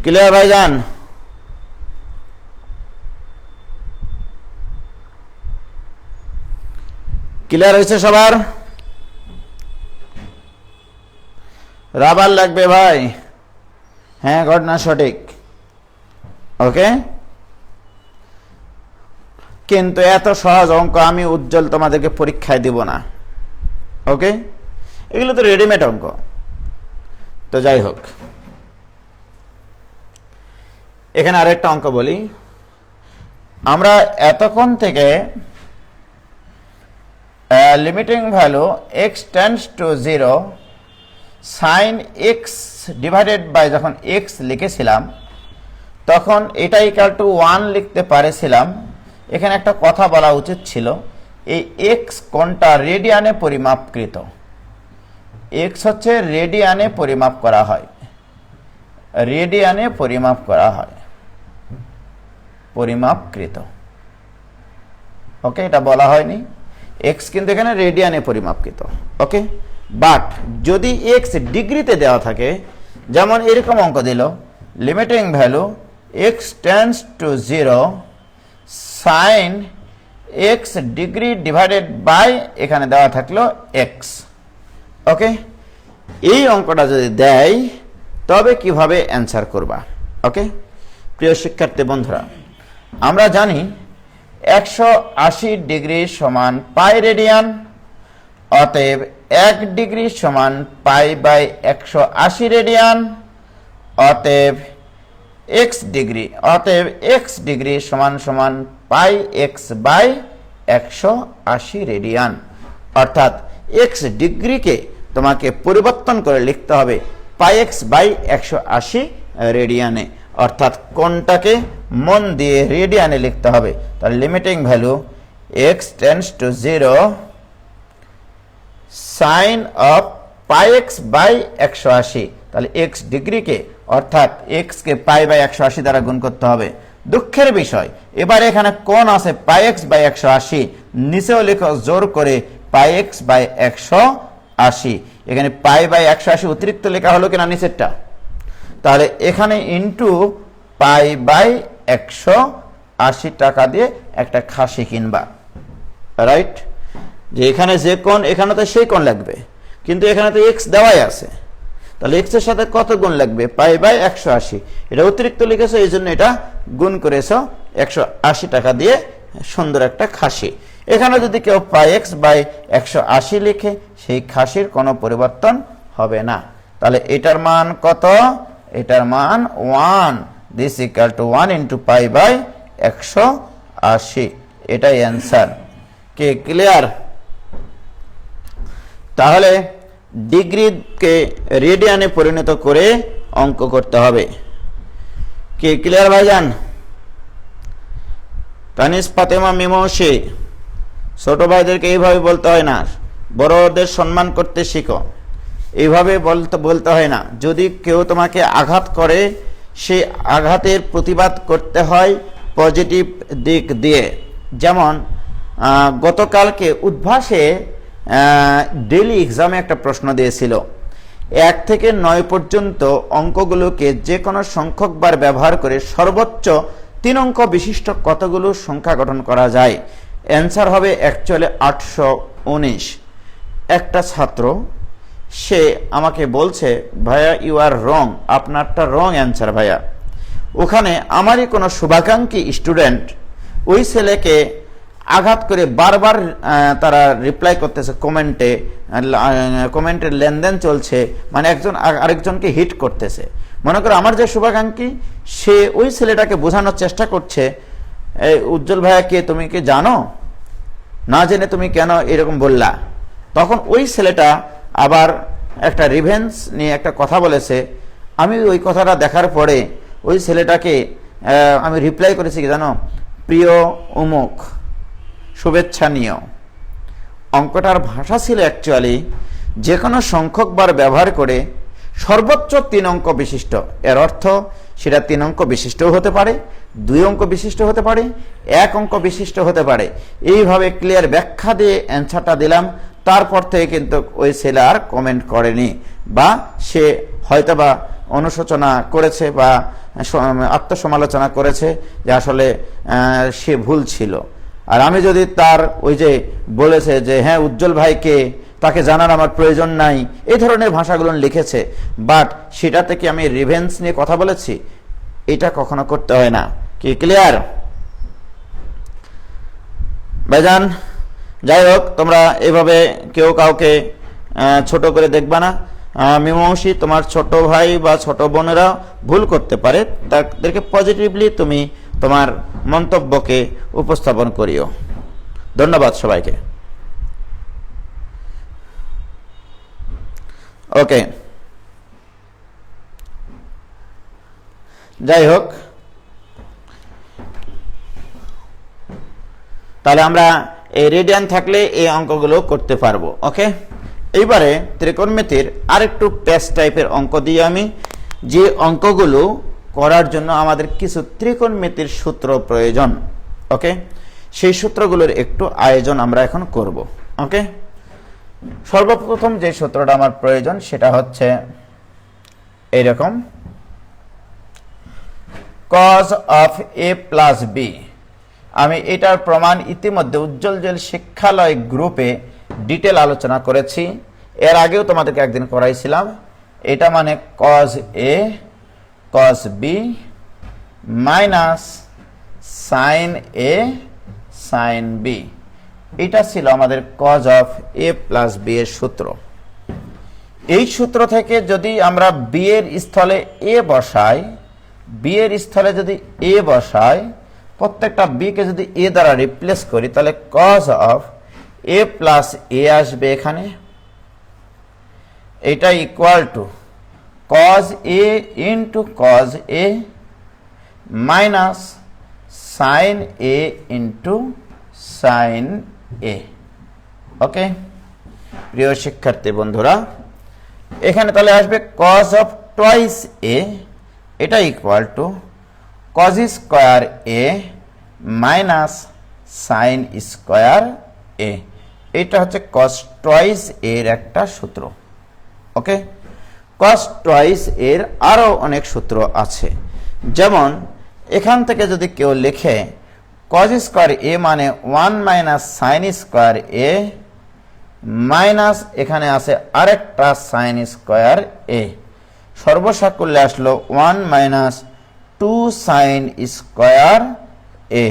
ক্লিয়ার ভাইজান? ক্লিয়ার হয়েছে সবার? রাবার লাগবে ভাই। হ্যাঁ, ঘটনা সঠিক। ওকে, কিন্তু এত সহজ অঙ্ক আমি উজ্জ্বল তোমাদেরকে পরীক্ষায় দিব না। ওকে, এগুলো তো রেডিমেড অঙ্ক। তো যাই হোক, এখানে আরেকটা অঙ্ক বলি। আমরা এতক্ষণ থেকে limiting value x tends to 0 sine x divided by যখন x লিখেছিলাম তখন এটা ইকুয়াল টু 1 লিখতে পারেছিলাম। এখানে একটা কথা বলা উচিত ছিল, এই x কোণটা রেডিয়ানে পরিমাপকৃত। x হচ্ছে রেডিয়ানে পরিমাপ করা হয়, রেডিয়ানে পরিমাপ করা হয়, পরিমাপকৃত। ওকে, এটা বলা হয়নি। x কিন্তু এখানে রেডিয়ানে পরিমাপকৃত। ওকে, বাট যদি x ডিগ্রিতে দেওয়া থাকে, যেমন এরকম অঙ্ক দিল, limiting value x tends to 0 sine x degree divided by এখানে দেওয়া থাকলো x। ওকে, এই অঙ্কটা যদি দেয় তবে কিভাবে অ্যান্সার করবা? ওকে, প্রিয় শিক্ষার্থী বন্ধুরা, আমরা জানি 180 ডিগ্রি সমান পাই রেডিয়ান, অতএব 1 ডিগ্রি সমান পাই বাই 180 রেডিয়ান, অতএব x ডিগ্রি, অতএব x ডিগ্রি সমান সমান পাই x বাই 180 রেডিয়ান। অর্থাৎ x ডিগ্রিকে তোমাকে পরিবর্তন করে লিখতে হবে পাই x বাই 180 রেডিয়ানে, অর্থাৎ কোণটাকে মন দিয়ে রেডিয়ানে লিখতে হবে। তাহলে limiting value x tends to 0 sine of pi x by 180। তাহলে x ডিগ্রিকে অর্থাৎ x কে পাই বাই 180 দ্বারা গুণ করতে হবে। দুঃখের বিষয়, এবার এখানে কোণ আছে পাই x বাই 180, নিচেও লেখো জোর করে পাই x বাই 180। এখানে পাই বাই 180 অতিরিক্ত লেখা হলো কিনা নিচেরটা? তাহলে এখানে ইন্টু পাই বাই 180 টাকা দিয়ে একটা খাসি কিনবা। রাইট, যে এখানে যে কোণ এখানে তো সেই কোণ লাগবে, কিন্তু এখানে তো এক্স দেওয়াই আছে, তাহলে এক্স এর সাথে কত গুণ লাগবে? Pi by 180। এটা অতিরিক্ত লিখেছো, এই জন্য এটা গুণ করেছো 180 টাকা দিয়ে, সুন্দর একটা খাসি। এখানে যদি কেউ পাই এক্স বাই 180 লিখে, সেই খাসির কোনো পরিবর্তন হবে না। তাহলে এটার মান কত? এটার মান 1, this equal to 1 into pi by 180। এটাই অ্যান্সার। কে ক্লিয়ার? তাহলে ডিগ্রিকে রেডিয়ানে পরিণত করে অঙ্ক করতে হবে। কে ক্লিয়ার ভাইজান? তানিস, ফাতেমা, মিমৌসি, ছোট ভাইদেরকে এইভাবে বলতে হয় না, বড়দের সম্মান করতে শিখো। এইভাবে বলতে হয় না। যদি কেউ তোমাকে আঘাত করে, সেই আঘাতের প্রতিবাদ করতে হয় পজিটিভ দিক দিয়ে। যেমন গতকালকে উদ্ভাসে ডেইলি এক্সামে একটা প্রশ্ন দিয়েছিল, 1 থেকে 9 পর্যন্ত অঙ্কগুলোকে যে কোনো সংখ্যকবার ব্যবহার করে সর্বোচ্চ 3 অঙ্ক বিশিষ্ট কতগুলো সংখ্যা গঠন করা যায়? অ্যান্সার হবে অ্যাকচুয়ালি 819। একটা ছাত্র সে আমাকে বলছে, ভাইয়া ইউ আর রং, আপনারটা রং অ্যান্সার ভাইয়া। ওখানে আমারই কোনো শুভাকাঙ্ক্ষী স্টুডেন্ট ওই ছেলেকে আঘাত করে বারবার তারা রিপ্লাই করতেছে, কমেন্টের লেনদেন চলছে, মানে একজন আরেকজনকে হিট করতেছে। মনে করো আমার যে শুভাকাঙ্ক্ষী, সে ওই ছেলেটাকে বোঝানোর চেষ্টা করছে, উজ্জ্বল ভাইয়া কে, তুমি কি জানো? না জেনে তুমি কেন এরকম বললা? তখন ওই ছেলেটা আবার একটা রিভেন্স নিয়ে একটা কথা বলেছে। আমি ওই কথাটা দেখার পরে ওই ছেলেটাকে আমি রিপ্লাই করেছি কি জানো? প্রিয় উমুক, শুভেচ্ছা নিও। অঙ্কটার ভাষা ছিল অ্যাকচুয়ালি যে কোনো সংখ্যকবার ব্যবহার করে সর্বোচ্চ 3 অঙ্ক বিশিষ্ট। এর অর্থ সেটা 3 অঙ্ক বিশিষ্টও হতে পারে, 2 অঙ্ক বিশিষ্ট হতে পারে, 1 অঙ্ক বিশিষ্ট হতে পারে। এইভাবে ক্লিয়ার ব্যাখ্যা দিয়ে অ্যান্সারটা দিলাম। তারপর থেকে কিন্তু ওই ছেলে আর কমেন্ট করেনি, বা সে হয়তোবা অনুশোচনা করেছে বা আত্মসমালোচনা করেছে যে আসলে সে ভুল ছিল। আর আমি যদি তার ওই যে বলেছে যে হ্যাঁ উজ্জ্বল ভাইকে, তাকে জানার আমার প্রয়োজন নাই, এই ধরনের ভাষাগুলো লিখেছে, বাট সেটা থেকে আমি রিভেন্স নিয়ে কথা বলেছি, এটা কখনো করতে হয় না। কি ক্লিয়ার ভাইজান? যাই হোক, তোমরা এভাবে কেউ কাউকে ছোট করে দেখবা না। মীমাংসী, তোমার ছোট ভাই বা ছোট বোনেরা ভুল করতে পারে, তাদেরকে পজিটিভলি তুমি তোমার মন্তব্যকে উপস্থাপন করিও। ধন্যবাদ সবাইকে। ওকে, যাই হোক, তাহলে আমরা এই রেডিয়ান থাকলে এই অঙ্কগুলো করতে পারবো। ওকে, এইবারে ত্রিকোণমিতির আরেকটু পেস টাইপের অঙ্ক দিয়ে আমি, যে অঙ্কগুলো করার জন্য আমাদের কিছু ত্রিকোণমিতির সূত্র প্রয়োজন। ওকে, সেই সূত্রগুলোর একটু আয়োজন আমরা এখন করব। ওকে, সর্বপ্রথম যে সূত্রটা আমার প্রয়োজন সেটা হচ্ছে এইরকম, cos of a plus b. আমি এটার প্রমাণ ইতিমধ্যে উজ্জ্বল জেল শিক্ষালয় গ্রুপে ডিটেল আলোচনা করেছি। এর আগেও তোমাদেরকে একদিন করাইছিলাম। এটা মানে cos a cos b minus sin a sin b। এটা ছিল আমাদের cos of a plus b এর সূত্র। এই সূত্র থেকে যদি আমরা b এর স্থলে a বসাই, b এর স্থলে যদি a বসাই, প্রত্যেকটা b কে যদি a দ্বারা রিপ্লেস করি, তাহলে cos of a plus a আসবে এখানে। এটা equal to cos a into cos a minus sin a into sin a। ওকে প্রিয় শিক্ষার্থী বন্ধুরা, এখানে তাহলে আসবে cos অফ টুয়াইস a, এটা equal to cos square a minus sin square a। এটা হচ্ছে cos টুয়াইস এর একটা সূত্র। ওকে, cos টুয়াইস এর আরো অনেক সূত্র আছে। যেমন এখান থেকে যদি কেউ লিখে cos স্কয়ার a মানে 1 minus sin square a minus এখানে আছে আরেকটা সাইন স্কোয়ার এ, সর্বসাকুল্যে আসলো 1 মাইনাস 2 সাইন স্কোয়ার এ।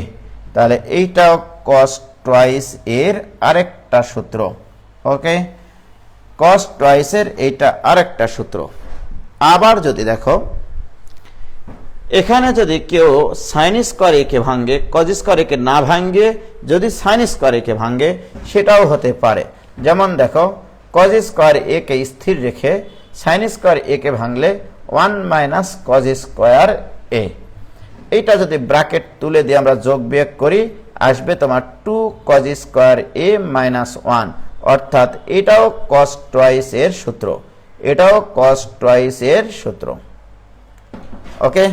তাহলে এইটাও কস টুয়াইস এর আরেকটা সূত্র। ওকে, কস টুয়াইসের এইটা আরেকটা সূত্র। আবার যদি দেখো এখানে যদি কেউ সাইন স্কোয়ার এ কে ভাঙ্গে, কজ স্কোয়ার এ কে না ভাঙ্গে যদি সাইন স্কোয়ার এ কে ভাঙ্গে, সেটাও হতে পারে। যেমন দেখো কজ স্কোয়ার এ কে স্থির রেখে সাইন স্কোয়ার এ কে ভাঙলে 1 মাইনাস কজ স্কোয়ার এ, এইটা যদি ব্র্যাকেট তুলে দিয়ে আমরা যোগ বিয়োগ করি, আসবে তোমার 2 কজ স্কোয়ার এ মাইনাস 1, অর্থাৎ এটাও কস টুয়াইস এর সূত্র, এটাও কস টুয়াইস এর সূত্র। ওকে,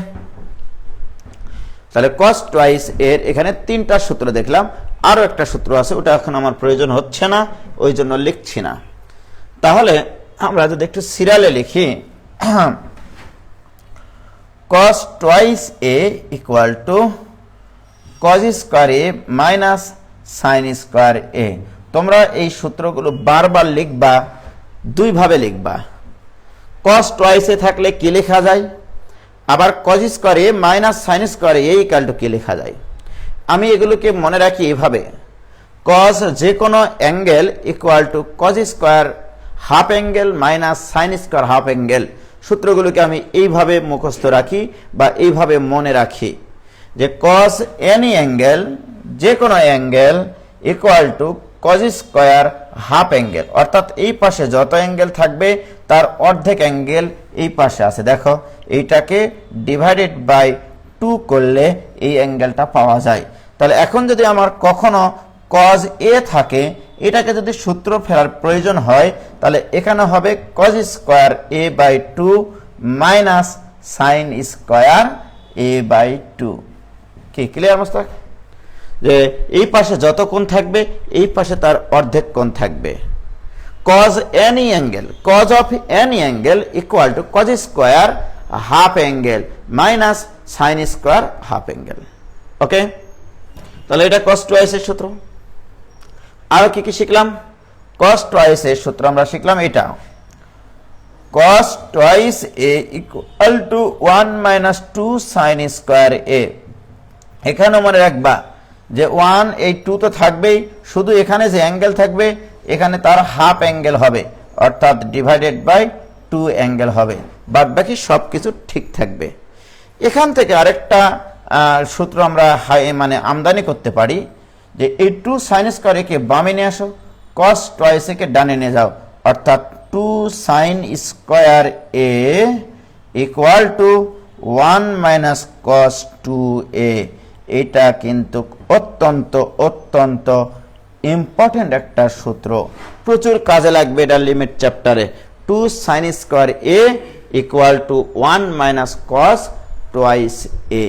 তাহলে কস টুয়াইস এর এখানে 3টা সূত্র দেখলাম, আরো একটা সূত্র আছে, ওটা এখন আমার প্রয়োজন হচ্ছে না, ওই জন্য লিখছি না। তাহলে আমরা যদি একটু সিরিয়ালে লিখি, cos twice a equal to cos square a minus sin square a। তোমরা এই সূত্রগুলো বারবার লিখবা, দুইভাবে লিখবা। cos twice a থাকলে কি লেখা যায়, আবার cos square a minus sin square a equal to কি লেখা যায়। আমি এগুলোকে মনে রাখি এভাবে, cos যে কোনো angle equal to cos square half angle minus sin square half angle. সূত্রগুলোকে আমি এইভাবে মুখস্থ রাখি বা এইভাবে মনে রাখি যে cos এনি অ্যাঙ্গেল, যে কোনো angle equal to cos square half angle, অর্থাৎ এই পাশে যত অ্যাঙ্গেল থাকবে তার অর্ধেক অ্যাঙ্গেল এই পাশে আছে। দেখো এইটাকে ডিভাইডেড বাই 2 করলে এই অ্যাঙ্গেলটা পাওয়া যায়। তাহলে এখন যদি আমার কখনো cos a থাকে, এটাকে যদি সূত্র ফেরার প্রয়োজন হয়, তাহলে এখানে হবে cos square a by 2 minus sin square a by 2। কি ক্লিয়ার মোস্তাক? যে এই পাশে যত কোণ থাকবে এই পাশে তার অর্ধেক কোণ থাকবে। cos any angle, cos of any angle equal to cos square half angle minus sin square half angle. Okay, তাহলে এটা cos টুয়াইস এর সূত্র। আর কি কি শিখলাম? cos টুয়াইস এর সূত্র আমরা শিখলাম এটা, cos twice a equal to 1 minus 2 sin square a। এখানে মনে রাখবা যে 1 এই 2 তো থাকবেই, শুধু এখানে যে অ্যাঙ্গেল থাকবে এখানে তার হাফ অ্যাঙ্গেল হবে, অর্থাৎ ডিভাইডেড বাই 2 অ্যাঙ্গেল হবে, বাদ বাকি সবকিছু ঠিক থাকবে। এখান থেকে আরেকটা সূত্র আমরা মানে আমদানি করতে পারি যে এই 2 sin স্কয়ার একে বামে নিয়ে আসো, cos টুয়াইস একে ডানে নিয়ে যাও, অর্থাৎ 2 sin square a equal to 1 minus cos 2a। এটা কিন্তু অত্যন্ত অত্যন্ত ইম্পর্টেন্ট একটা সূত্র, প্রচুর কাজে লাগবে এটা লিমিট চ্যাপ্টারে। 2 sin square a equal to 1 minus cos twice a,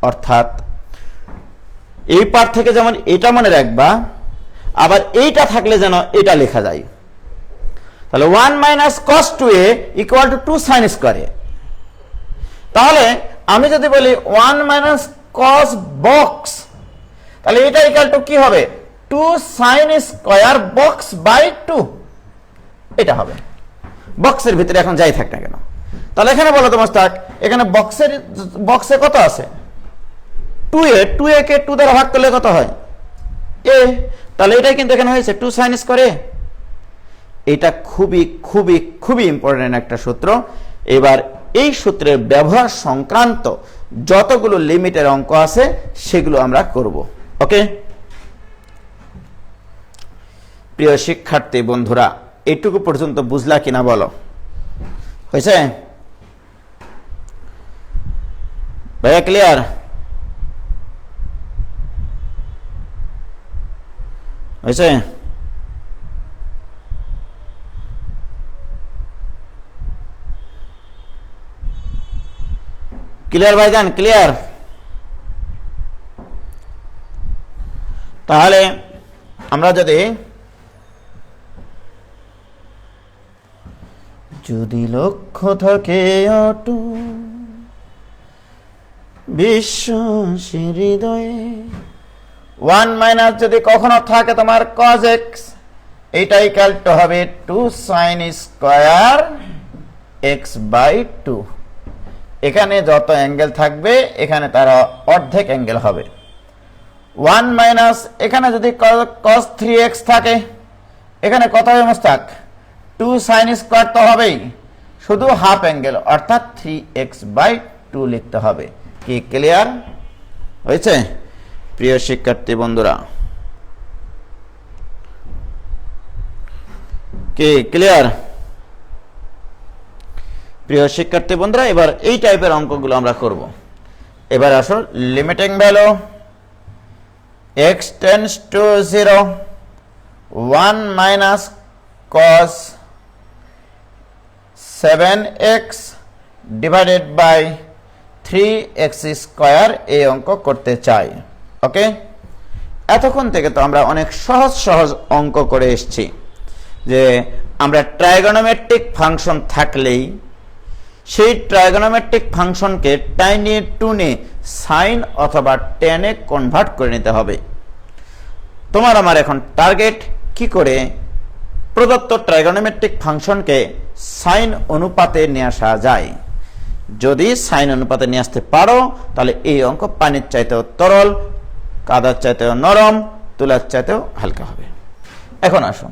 অর্থাৎ এই পার্ট থেকে যেমন এটা মনে রাখবা, আবার এইটা থাকলে যেন এটা লেখা যায়। তাহলে 1 minus cos 2a equal to 2 sin square a। তাহলে আমি যদি বলি 1 মাইনাস cos বক্স, তাহলে এটা ইকুয়াল টু কি হবে, 2 sin স্কয়ার বক্স বাই 2, এটা হবে। বক্সের ভিতরে এখন যাই থাক না কেন, তাহলে এখানে বলো তোমার থাক, এখানে বক্সে কত আছে 2a, 2a কে 2 দ্বারা ভাগ করলে কত হয় a, তাহলে এটাই কিন্তু এখানে হয়েছে 2 sin স্কয়ার a। এটা খুবই খুবই খুবই ইম্পর্টেন্ট একটা সূত্র। এবার এই সূত্রের ব্যবহার সংক্রান্ত যতগুলো লিমিটের অঙ্ক আছে সেগুলো আমরা করব। ওকে, প্রিয় শিক্ষার্থী বন্ধুরা, এইটুকু পর্যন্ত বুঝলা কিনা বলো? হয়েছে ভাইয়া? ক্লিয়ার হয়েছে? ক্লিয়ার ভাইজান? ক্লিয়ার? তাহলে আমরা যদি লক্ষ্য থাকে অটুট বিশ্বাস হৃদয়ে, 1 মাইনাস যদি কখনো থাকে তোমার cos x এইটা ইকুয়াল টু হবে 2 sin স্কয়ার x/2। এখানে যত অ্যাঙ্গেল থাকবে এখানে তার অর্ধেক অ্যাঙ্গেল হবে। 1 মাইনাস এখানে যদি cos 3x থাকে, এখানে কত হবে মোস্তাক? 2 sin স্কয়ার তো হবেই, শুধু হাফ অ্যাঙ্গেল অর্থাৎ 3x/2 লিখতে হবে। কি ক্লিয়ার হয়েছে প্রিয় শিক্ষার্থী বন্ধুরা? কি ক্লিয়ার প্রিয় শিক্ষার্থী বন্ধুরা? এবার এই টাইপের অঙ্কগুলো আমরা করব। এবার আসো limiting value x tends to 0 1 minus cos 7x divided by 3x square এই অঙ্ক করতে চাই। ওকে, এতক্ষণ থেকে তো আমরা অনেক সহজ সহজ অঙ্ক করে এসেছি যে আমরা ট্রাইগোনোমেট্রিক ফাংশন থাকলেই সেই ট্রাইগোনোমেট্রিক ফাংশনকে টাইনে টুনে সাইন অথবা টেনে কনভার্ট করে নিতে হবে। তোমার আমার এখন টার্গেট কি করে প্রদত্ত ট্রাইগোনোমেট্রিক ফাংশনকে সাইন অনুপাতে নিয়ে আসা যায়। যদি সাইন অনুপাতে নিয়ে আসতে পারো তাহলে এই অঙ্ক পানির চাইতেও তরল, কাদার চাইতেও নরম, তুলার চাইতেও হালকা হবে। এখন আসো,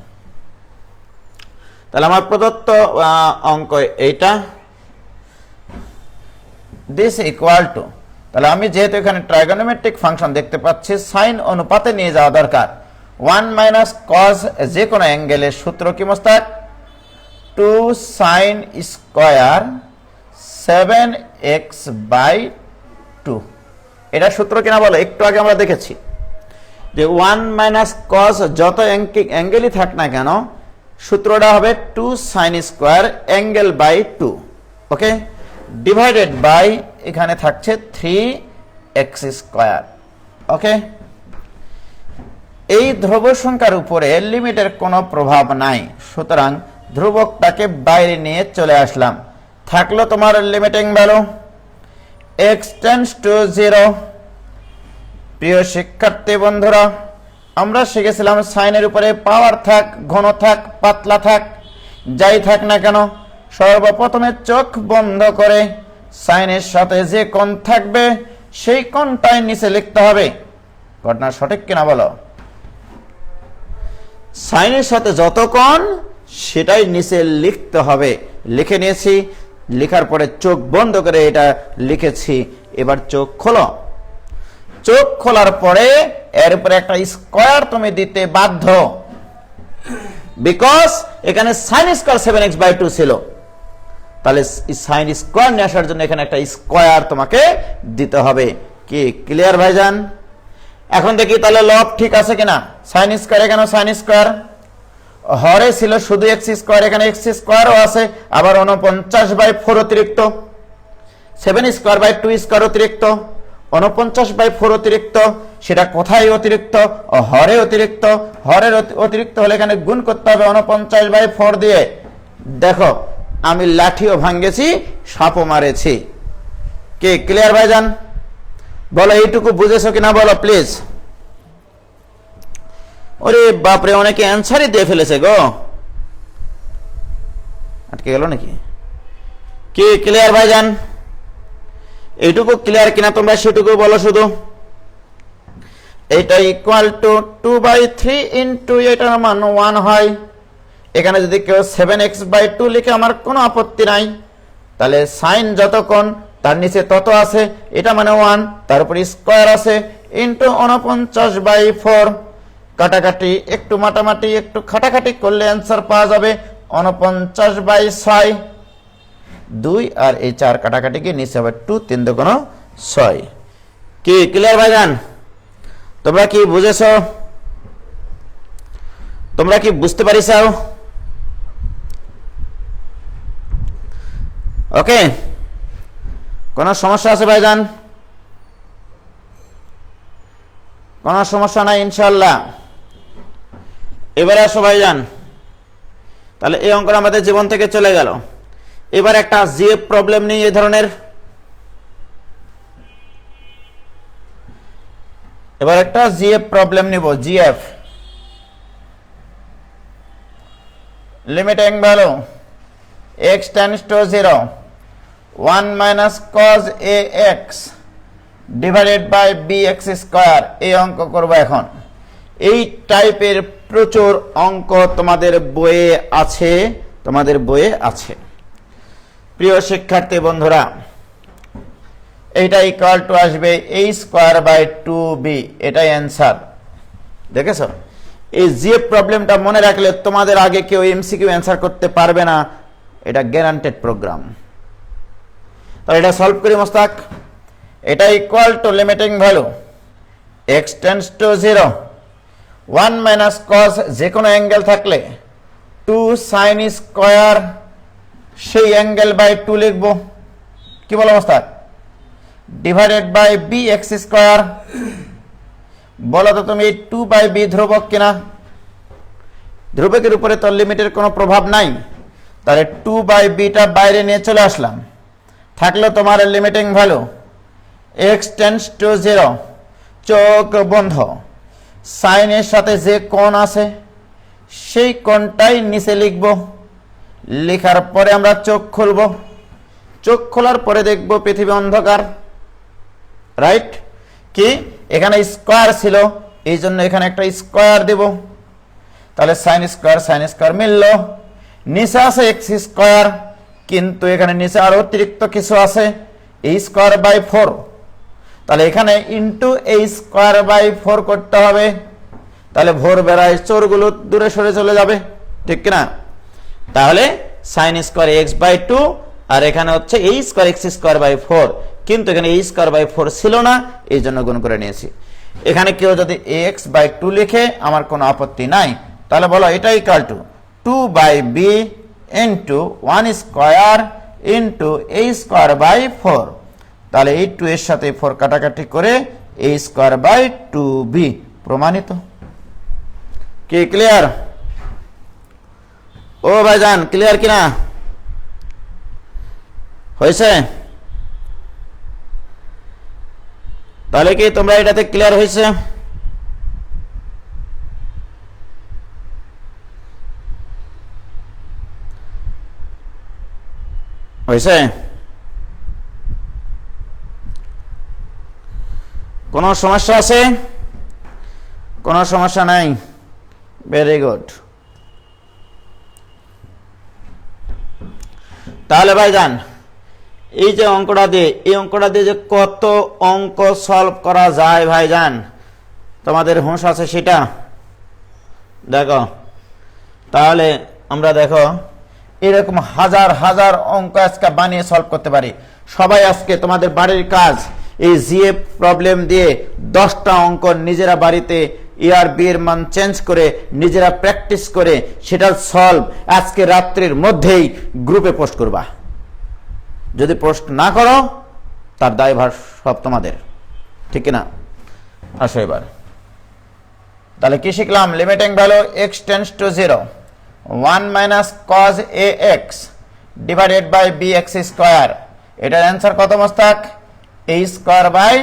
তাহলে আমার প্রদত্ত অঙ্ক এইটা, দিস ইকুয়াল টু, তাহলে আমি যেহেতু এখানে ট্রাইগোনোমেট্রিক ফাংশন দেখতে পাচ্ছি সাইন অনুপাতে নিয়ে যাওয়া দরকার। 1 মাইনাস কস যে কোনো অ্যাঙ্গেলের সূত্র কি মোস্তাক? 2 sin square 7x/2। এটা সূত্র কিনা বলো? একটু আগে আমরা দেখেছি যে 1 মাইনাস কস যত অ্যাঙ্গেলই থাক না কেন সূত্রটা হবে 2 sin square angle by 2। Okay, divided by এখানে থাকছে 3x স্কয়ার। ওকে, এই ধ্রুব সংখ্যার উপরে লিমিটের কোনো প্রভাব নাই, সুতরাং ধ্রুবকটাকে বাইরে নিয়ে চলে আসলাম। থাকলো তোমার limiting value x tends to 0। প্রিয় শিক্ষার্থী বন্ধুরা, আমরা শিখেছিলাম সাইনের উপরে পাওয়ার থাক, ঘন থাক, পাতলা থাক, যাই থাক না কেন সর্বপ্রথমে চোখ বন্ধ করে সাইনের সাথে যে কোণ থাকবে সেই কোণটাই নিচে লিখতে হবে। ঘটনা সঠিক কিনা বলো? সাইনের সাথে যত কোণ সেটাই নিচে লিখতে হবে। লিখে নিয়েছি, লেখার পরে চোখ বন্ধ করে এটা লিখেছি। এবার চোখ খোলো। চোখ খোলার পরে এর উপরে একটা স্কয়ার তুমি দিতে বাধ্য, বিকজ এখানে সাইন স্কয়ার 7x/2 ছিল। তাহলে সাইন স্কয়ার নিয়ে আসার জন্য এখানে একটা স্কয়ার তোমাকে দিতে হবে। কি ক্লিয়ার ভাইজান? এখন দেখি তাহলে লব ঠিক আছে কিনা। সাইন স্কয়ার, এখানে সাইন স্কয়ার, হরে ছিল শুধু x স্কয়ার, এখানে x স্কয়ারও আছে, আবার 49/4 অতিরিক্ত, 7/2 স্কয়ার অতিরিক্ত, 49/4 অতিরিক্ত। সেটা কোথায় অতিরিক্ত? হরে অতিরিক্ত। হরের অতিরিক্ত হলে এখানে গুণ করতে হবে 49/4 দিয়ে। দেখো আমি লাঠিও ভাঙ্গেছি, সাপও মারেছি। কি ক্লিয়ার ভাইজান? বলো এইটুকু বুঝেছো কিনা বলো প্লিজ। ওরে বাপরে, অনেকে অ্যান্সারই দিয়ে ফেলেছে গো। আটকে গেল নাকি? কি ক্লিয়ার ভাইজান? এইটুকু ক্লিয়ার কিনা তোমরা সেটুকু বলো শুধু। এটা ইকুয়াল টু 2/3 ইন্টু এটার মান 1 হয়। এখানে যদি কেউ 7x/2 লিখে আমার কোনো আপত্তি নাই। তাহলে সাইন যত কোণ তার নিচে তত আছে, এটা মানে 1, তার উপরে স্কয়ার আছে, ইন্টু 49/4। কাটাকাটি, একটু মাটামাটি, একটু খাটাখাটি করলে অ্যান্সার পাওয়া যাবে 49/6। 2 আর এই 4 কাটাকাটি গিয়ে নিচে হবে 2, 3 দুগুণ 6। কি ক্লিয়ার ভাইজান? তোমরা কি বুঝেছ? তোমরা কি বুঝতে পারিস? ওকে, কোন সমস্যা আছে ভাইজান? কোন সমস্যা নাই ইনশাআল্লাহ। এবারে আসো ভাইজান, তাহলে এই অঙ্কটা আমাদের জীবন থেকে চলে গেল। এবার একটা জিএফ প্রবলেম নেই এই ধরনের। এবার একটা জিএফ প্রবলেম নিব। GF limiting value x tends to 0 1 minus cos ax divided by bx square এই অঙ্ক করব এখন এই টাইপের প্রচুর অঙ্ক তোমাদের বইয়ে আছে প্রিয় শিক্ষার্থী বন্ধুরা এইটা ইকুয়াল টু আসবে a স্কয়ার বাই 2b এটাই অ্যানসার দেখেছো এই যে প্রবলেমটা মনে রাখলে তোমাদের আগে কেউ এমসিকিউ অ্যানসার করতে পারবে না এটা গ্যারান্টেড প্রোগ্রাম তাহলে এটা সলভ করি মোস্তাক এটা equal to limiting value x tends to 0 1 minus cos যে কোনো অ্যাঙ্গেল থাকলে 2 sin স্কয়ার সেই অ্যাঙ্গেল বাই 2 লিখব কি বলো Mostak divided by bx square বলো তো তুমি 2/b ধ্রুবক কিনা ধ্রুবকের উপরে তো লিমিটের কোনো প্রভাব নাই তাহলে 2/b টা বাইরে নিয়ে চলে আসলাম থাকলো তোমার limiting value x tends to 0 চোখ বন্ধ sin এর সাথে যে কোণ আছে সেই কোণটাই নিচে লিখব লেখার পরে আমরা চোখ খুলব চোখ খোলার পরে দেখব পৃথিবী অন্ধকার রাইট কি এখানে স্কয়ার ছিল এই জন্য এখানে একটা স্কয়ার দেব তাহলে sin স্কয়ার মিলল নিচে আছে x স্কয়ার কিন্তু এখানে নিচে আরো অতিরিক্ত কিছু আছে a স্কয়ার বাই 4 তাহলে এখানে ইনটু a স্কয়ার বাই 4 করতে হবে তাহলে ভোর বেলায় চোরগুলো দূরে সরে চলে যাবে ঠিক কি না তাহলে sin স্কয়ার x বাই 2 আর এখানে হচ্ছে a square x square by 4 কিন্তু এখানে a স্কয়ার বাই 4 ছিল না এই জন্য গুণ করে নিয়েছি এখানে কেউ যদি ax বাই 2 লিখে আমার কোনো আপত্তি নাই তাহলে বলো এটা equal to 2/b into 1 square into a square by 4 তাহলে এই 2 এর সাথে 4 কাটাকাটি করে a স্কয়ার বাই 2b প্রমাণিত কি ক্লিয়ার ও ভাইজান ক্লিয়ার কিনা হয়েছে তাহলে কি তোমরা এটাতে ক্লিয়ার হয়েছে কোনো সমস্যা আছে কোনো সমস্যা নাই ভেরি গুড তাহলে ভাইজান এই যে অঙ্কটা দিয়ে এই অঙ্কটা দিয়ে যে কত অঙ্ক সলভ করা যায় ভাইজান তোমাদের হুঁশ আছে সেটা দেখো তাহলে আমরা দেখো এরকম হাজার হাজার অঙ্ক আজকে বানিয়ে সলভ করতে পারি সবাই আজকে তোমাদের বাড়ির কাজ এই জিএফ প্রবলেম দিয়ে 10টা অঙ্ক নিজেরা বাড়িতে এআর বি এর মান চেঞ্জ করে নিজেরা প্র্যাকটিস করে সেটা সলভ আজকে রাত্রির মধ্যেই গ্রুপে পোস্ট করবা যদি পোস্ট না করো তার দায়ভার সব তোমাদের ঠিক না আসো এবার তাহলে কি শিখলাম limiting value x tends to 0 1 minus cos ax divided by bx square এটার অ্যানসার কত Mostak a square by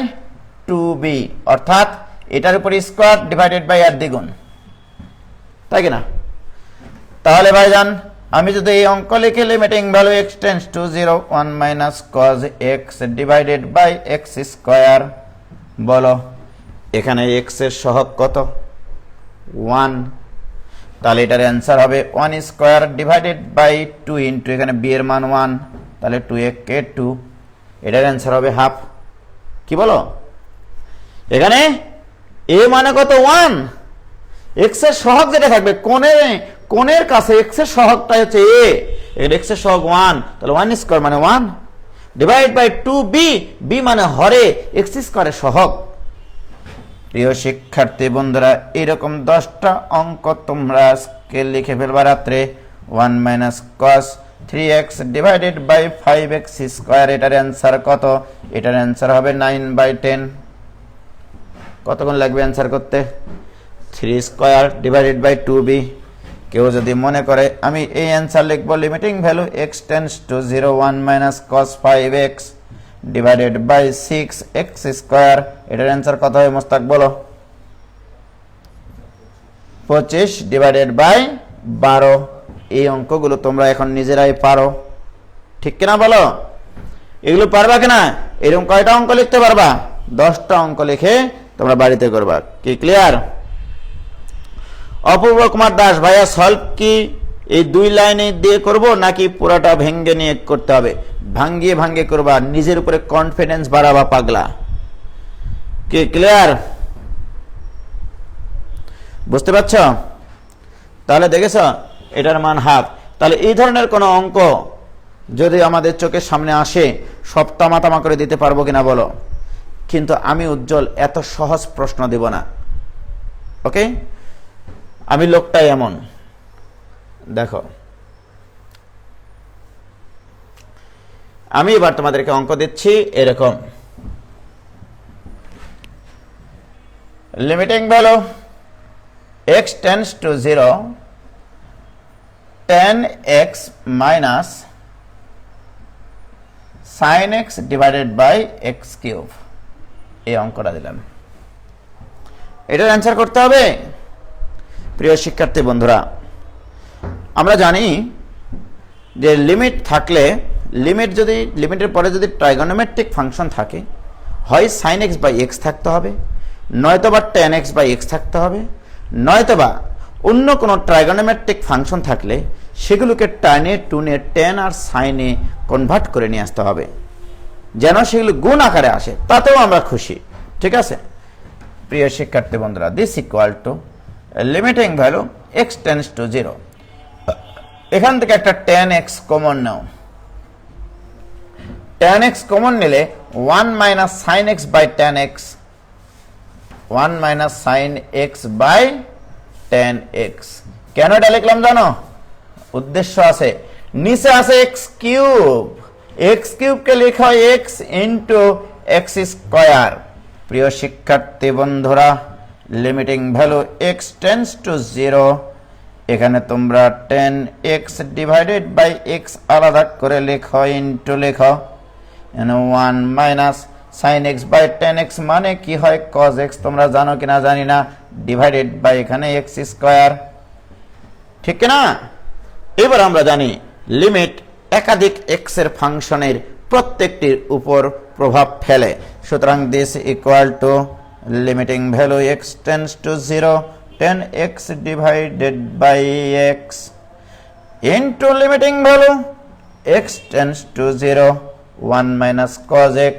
2b অর্থাৎ এটার উপর স্কয়ার ডিভাইডেড বাই আর দ্বিগুণ তাই কি না তাহলে ভাইজান আমি যদি এই অঙ্ক লিখে limiting value x tends to 0 1 minus cos x divided by x square বলো এখানে x এর সহগ কত 1 তাহলে এটার অ্যানসার হবে 1 স্কয়ার ডিভাইডেড বাই 2 ইনটু এখানে b এর মান 1 তাহলে 2 কে 2 এটার অ্যানসার হবে হাফ কি বলো এখানে a মানে কত 1 x এর সহগ যেটা থাকবে কোণের কাছে x এর সহগটাই হচ্ছে a এখানে x এর সহগ 1 তাহলে 1 স্কয়ার মানে 1 ডিভাইড বাই 2b b মানে হরে x স্কয়ারের সহগ প্রিয় শিক্ষার্থী বন্ধুরা এরকম 10টা অঙ্ক তোমরা আজকে লিখে ফেলবা রাত্রে 1 minus cos 3x divided by 5x square এটার অ্যানসার কত এটার অ্যানসার হবে 9/10 কতক্ষণ লাগবে অ্যানসার করতে 3 স্কয়ার ডিভাইডেড বাই 2b কেউ যদি মনে করে আমি এই অ্যানসার লিখব limiting value x tends to 0 1 minus cos 5x divided by 6x square এটার অ্যানসার কত হয় মোস্তাক বলো 25 ডিভাইডেড বাই 12 এই অঙ্কগুলো তোমরা এখন নিজেরাই পারো, ঠিক কিনা বলো? এগুলো পারবা কিনা? এরকম কয়টা অঙ্ক লিখতে পারবা? 10টা অঙ্ক লিখে তোমরা বাড়িতে করবা। কি ক্লিয়ার? অপূর্ব কুমার দাস, ভাইয়া সলভ কি এই 2 লাইনে দিয়ে করব নাকি পুরাটা ভেঙ্গে নিয়ে করতে হবে? ভাঙ্গিয়ে করবা, নিজের উপরে কনফিডেন্স বাড়াবা পাগলা। কি ক্লিয়ার? বুঝতে পারছো? তাহলে দেখেছ এটার মান হাফ। তাহলে এই ধরনের কোন অঙ্ক যদি আমাদের চোখের সামনে আসে, সব তামা করে দিতে পারবো কিনা বলো? কিন্তু আমি উজ্জ্বল এত সহজ প্রশ্ন দেব না, ওকে? আমি লোকটাই এমন। দেখো, আমি এবার তোমাদেরকে অঙ্ক দিচ্ছি এরকম। Limiting value x tends to 0, tan x minus sin x divided by x cube, এই অঙ্কটা দিলাম। এটার অ্যান্সার করতে হবে। প্রিয় শিক্ষার্থী বন্ধুরা, আমরা জানি যে লিমিট থাকলে, লিমিটের পরে যদি ট্রাইগোনোমেট্রিক ফাংশন থাকে, হয় sin x বাই x থাকতে হবে, নয়তোবা tan x বাই x থাকতে হবে, নয়তোবা অন্য কোনো ট্রাইগোনোমেট্রিক ফাংশন থাকলে সেগুলোকে টানে টুনে tan আর sin এ কনভার্ট করে নিয়ে আসতে হবে, যেন সেগুলো গুণ আকারে আসে, তাতেও আমরা খুশি। ঠিক আছে প্রিয় শিক্ষার্থী বন্ধুরা, this equal to limiting value x tends to 0। এখান থেকে একটা tan x কমন নাও। tan x কমন নিলে 1 minus sin x by tan x, 1 minus sin x by tan x। কেন এটা লিখলাম জানো? উদ্দেশ্য আছে, নিচে আছে x কিউব, x কিউবকে লেখা হয় x ইন্টু x স্কয়ার। প্রিয় শিক্ষার্থী বন্ধুরা, limiting value x tends to 0, এখানে তোমরা tan x divided by x আলাদা করে লেখো, ইন্টু লেখো 1 minus sin x by tan x মানে কি হয় cos x, তোমরা জানো কিনা জানি না, ডিভাইডেড বাই এখানে x স্কয়ার, ঠিক না? এবার আমরা জানি লিমিট একাধিক x এর ফাংশনের প্রত্যেকটির উপর প্রভাব ফেলে। সুতরাং this equal to limiting value x tends to 0, tan x divided by x into limiting value x tends to 0, 1 minus cos x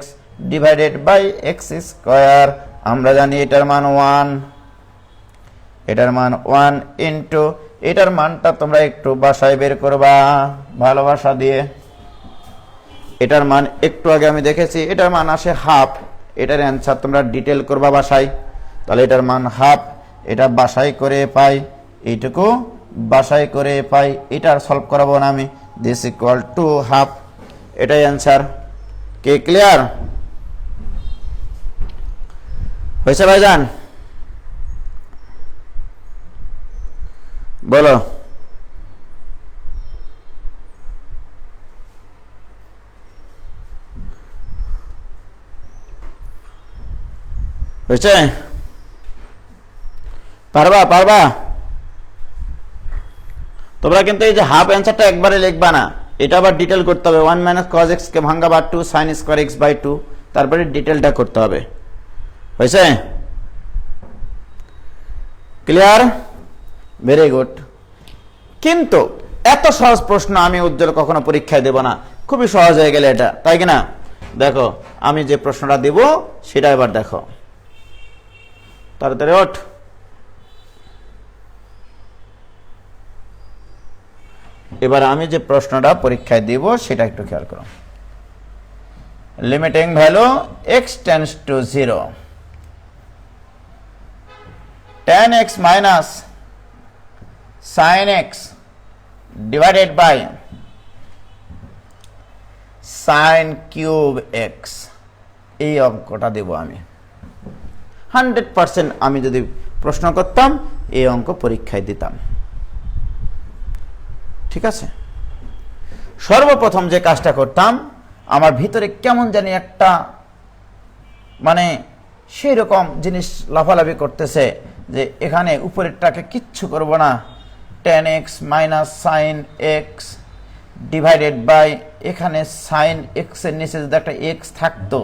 divided by x square. আমরা জানি এটার মান 1, এটার মান 1 ইন্টু এটার মানটা তোমরা একটু বাসায় বের করবা ভালোবাসা দিয়ে। এটার মান একটু আগে আমি দেখেছি, এটার মান আসে হাফ। এটার অ্যান্সার তোমরা ডিটেল করবা বাসায়। তাহলে এটার মান হাফ, এটা বাসায় করে পাই, এইটুকু বাসায় করে পাই, এটার সলভ করাবো না আমি। দিস ইকুয়াল টু হাফ, এটাই অ্যান্সার। কে ক্লিয়ার? হয়েছে ভাইজান? বলো। হয়েছে? পারবা? তোমরা কিন্তু এই যে হাফ অ্যান্সারটা একবারে লিখবা না, এটা আবার ডিটেল করতে হবে। 1 মাইনাস cos x কে ভাঙা বা 2 sin স্কয়ার x বাই 2, তারপরে ডিটেলটা করতে হবে। হয়েছে? ক্লিয়ার? Very good. কিন্তু এত সহজ প্রশ্ন আমি উজ্জ্বল কখনো পরীক্ষায় দেব না, খুবই সহজ হয়ে গেলে এটা, তাই কিনা? দেখো আমি যে প্রশ্নটা দেব সেটা এবার দেখো, তাড়াতাড়ি ওঠ। এবার আমি যে প্রশ্নটা পরীক্ষায় দিব সেটা একটু খেয়াল করো। Limiting value x tends to 0, tan x minus sin x divided by sin cube x, এই অঙ্কটা দেব আমি। 100% আমি যদি প্রশ্ন করতাম এই অঙ্ক পরীক্ষায় দিতাম। ঠিক আছে? সর্বপ্রথম যে কাজটা করতাম, আমার ভিতরে কেমন জানি একটা মানে সেই রকম জিনিস লাফালাফি করতেছে যে এখানে উপরেরটাকে কিচ্ছু করব না, tan x minus sine x divided by, এখানে সাইন এক্স এর নিচে যদি একটা এক্স থাকতো,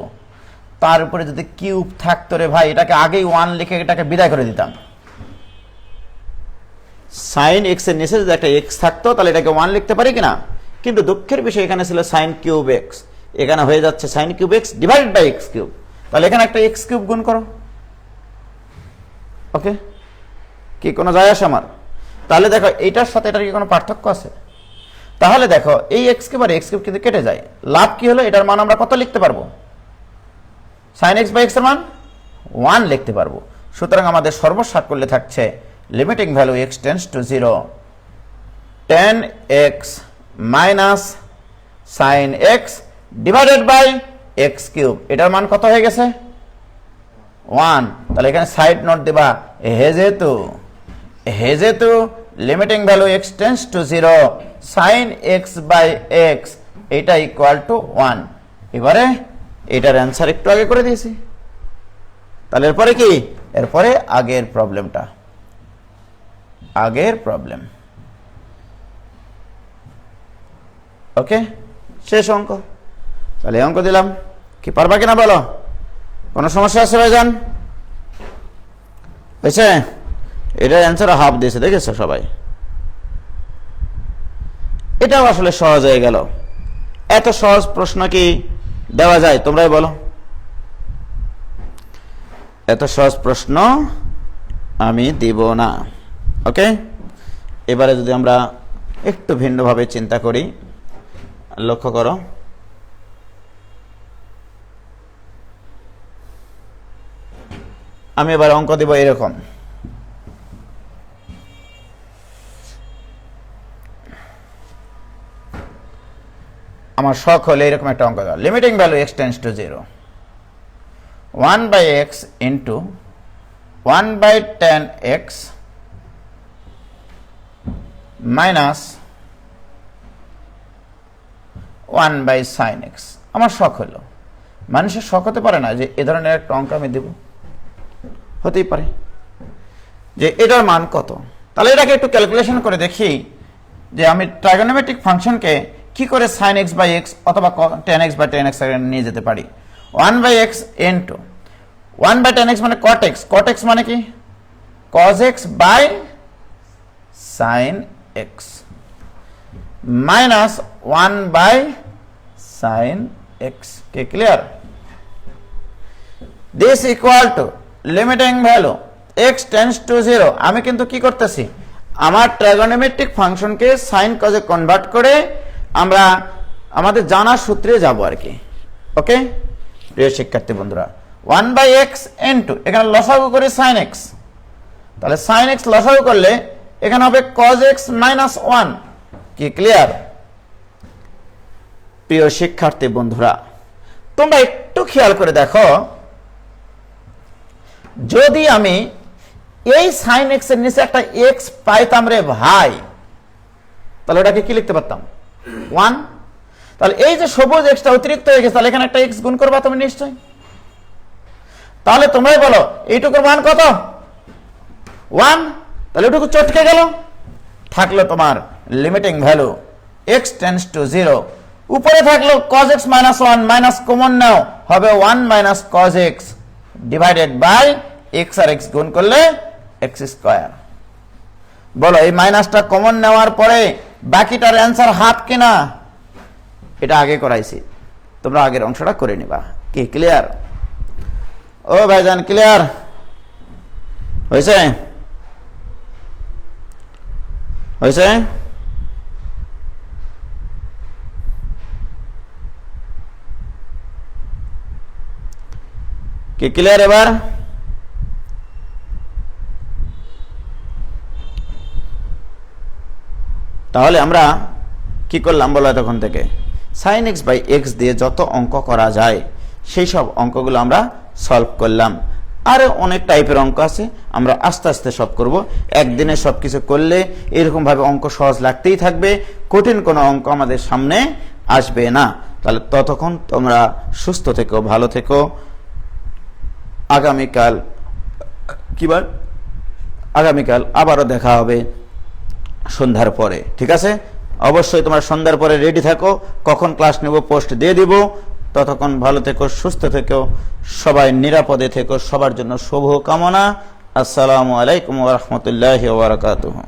তার উপরে যদি কিউব থাকতো রে ভাই, এটাকে আগেই 1 লিখে এটাকে বিদায় করে দিতাম। সাইন এক্স এর নিচে যদি একটা এক্স থাকতো তাহলে এটাকে 1 লিখতে পারি কিনা, কিন্তু দুঃখের বিষয় এখানে ছিল সাইন কিউব এক্স, এখানে হয়ে যাচ্ছে sine cube x divided by x cube. তাহলে এখানে একটা এক্স কিউব গুণ করো। ওকে, কি কোনো যায় আসে আমার? তাহলে দেখো এটার সাথে এটার কি কোনো পার্থক্য আছে? তাহলে দেখো এই এক্স কিউব আর এক্স কিউব কিন্তু কেটে যায়। লাভ কি হলো? এটার মান আমরা কত লিখতে পারবো? সাইন এক্স বাই এক্স এর মান 1 লিখতে পারবো। সুতরাং আমাদের সর্বসাক করলে থাকছে limiting value x tends to 0 tan x minus sine x divided by x cube. এটার মান কত হয়ে গেছে? 1। তাহলে এখানে সাইড নোট দেবা, হেজেতু limiting value x tends to 0 sine x by x এটা ইকুয়াল টু 1। এবারে এটার অ্যান্সার একটু আগে করে দিয়েছি। তাহলে এরপরে কি? এরপরে আগের প্রবলেমটা, আগের প্রবলেম। ওকে, শেষ অঙ্ক। তাহলে অঙ্ক দিলাম, কি পারবা কিনা বলো? কোনো সমস্যা আছে ভাইজান? হয়েছে? এটার অ্যান্সার হাফ দিয়েছে, দেখেছো সবাই? এটাও আসলে সহজ হয়ে গেল। এত সহজ প্রশ্ন কি দেওয়া যায়? তোমরাই বলো। এত সহজ প্রশ্ন আমি দিব না। ওকে, এবারে যদি আমরা একটু ভিন্নভাবে চিন্তা করি, লক্ষ্য করো, আমি এবার অঙ্ক দিব এরকম। আমার শখ হলে এরকম একটা অঙ্ক দাও, limiting value x tends to 0 1 by x into 1 by tan x minus 1 by sine x. আমার শখ হলো, মানুষের শখ হতে পারে না যে এ ধরনের একটা অঙ্ক আমি দেব? হতেই পারে যে এটার মান কত। তাহলে এটাকে একটু ক্যালকুলেশন করে দেখি যে আমি ট্রাইগোনোমেট্রিক ফাংশনকে কি করে সাইন এক্স বাই এক্স অথবা tan x by tan x নিয়ে যেতে পারি। 1 by x into 1 by tan x মানে কট এক্স, কট এক্স মানে কি? Cos x by sine x minus 1 by sine x. কে clear? This equal to limiting value x tends to 0। আমি কিন্তু কি করতেছি, আমার ট্রাইগোনোমেট্রিক ফাংশনকে সাইন কজে কনভার্ট করে আমরা আমাদের জানা সূত্রে যাব আর কি। ওকে প্রিয় শিক্ষার্থী বন্ধুরা, 1 বাই এক্স ইন্টু এখানে লসাগু করে সাইন এক্স, তাহলে সাইন এক্স লসাগু করলে এখানে হবে কজ এক্স মাইনাস 1। কি ক্লিয়ার? প্রিয় শিক্ষার্থী বন্ধুরা, তোমরা একটু খেয়াল করে দেখো, যদি আমি এই সাইন এক্স এর নিচে একটা এক্স পাইতাম রে ভাই, তাহলে ওটাকে কি লিখতে পারতাম? 1। তাহলে এই যে সবুজ এক্সটা অতিরিক্ত হয়ে গেছে, তাহলে এখানে একটা এক্স গুণ করবা তুমি নিশ্চয়। তাহলে তোমরাই বলো এইটুকুর মান কত? 1। তাহলে ওটুকু চটকে গেল, থাকলো তোমার limiting value x tends to 0। উপরে থাকলো cos x minus 1, minus common নাও, হবে 1 minus cos x divided by x আর x গুণ করলে x স্কয়ার। বলো এই মাইনাসটা কমন নেওয়ার পরে বাকিটার অ্যান্সার হাফ কিনা? এটা আগে করাইছি, তোমরা আগের অংশটা করে নিবা। কি ক্লিয়ার? ও ভাইজান ক্লিয়ার হয়েছে? হয়েছে? কি ক্লিয়ার এবার? তাহলে আমরা কি করলাম বলো? তখন থেকে সাইন এক্স বাই এক্স দিয়ে যত অঙ্ক করা যায় সেই সব অঙ্কগুলো আমরা সলভ করলাম। আরও অনেক টাইপের অঙ্ক আছে, আমরা আস্তে আস্তে সব করব। একদিনে সব কিছু করলে এরকমভাবে অঙ্ক সহজ লাগতেই থাকবে, কঠিন কোনো অঙ্ক আমাদের সামনে আসবে না। তাহলে ততক্ষণ তোমরা সুস্থ থেকো, ভালো থেকো। আগামীকাল আবারও দেখা হবে। সন্ধ্যার পরে, ঠিক আছে? অবশ্যই তোমরা সন্ধ্যার পরে রেডি থাকো, কখন ক্লাস নেব পোস্ট দিয়ে দিব। ততক্ষণ ভালো থেকো, সুস্থ থেকো, সবাই নিরাপদে থেকো, সবার জন্য শুভ কামনা। আসসালামু আলাইকুম ওয়া রাহমাতুল্লাহি ওয়া বারাকাতুহু।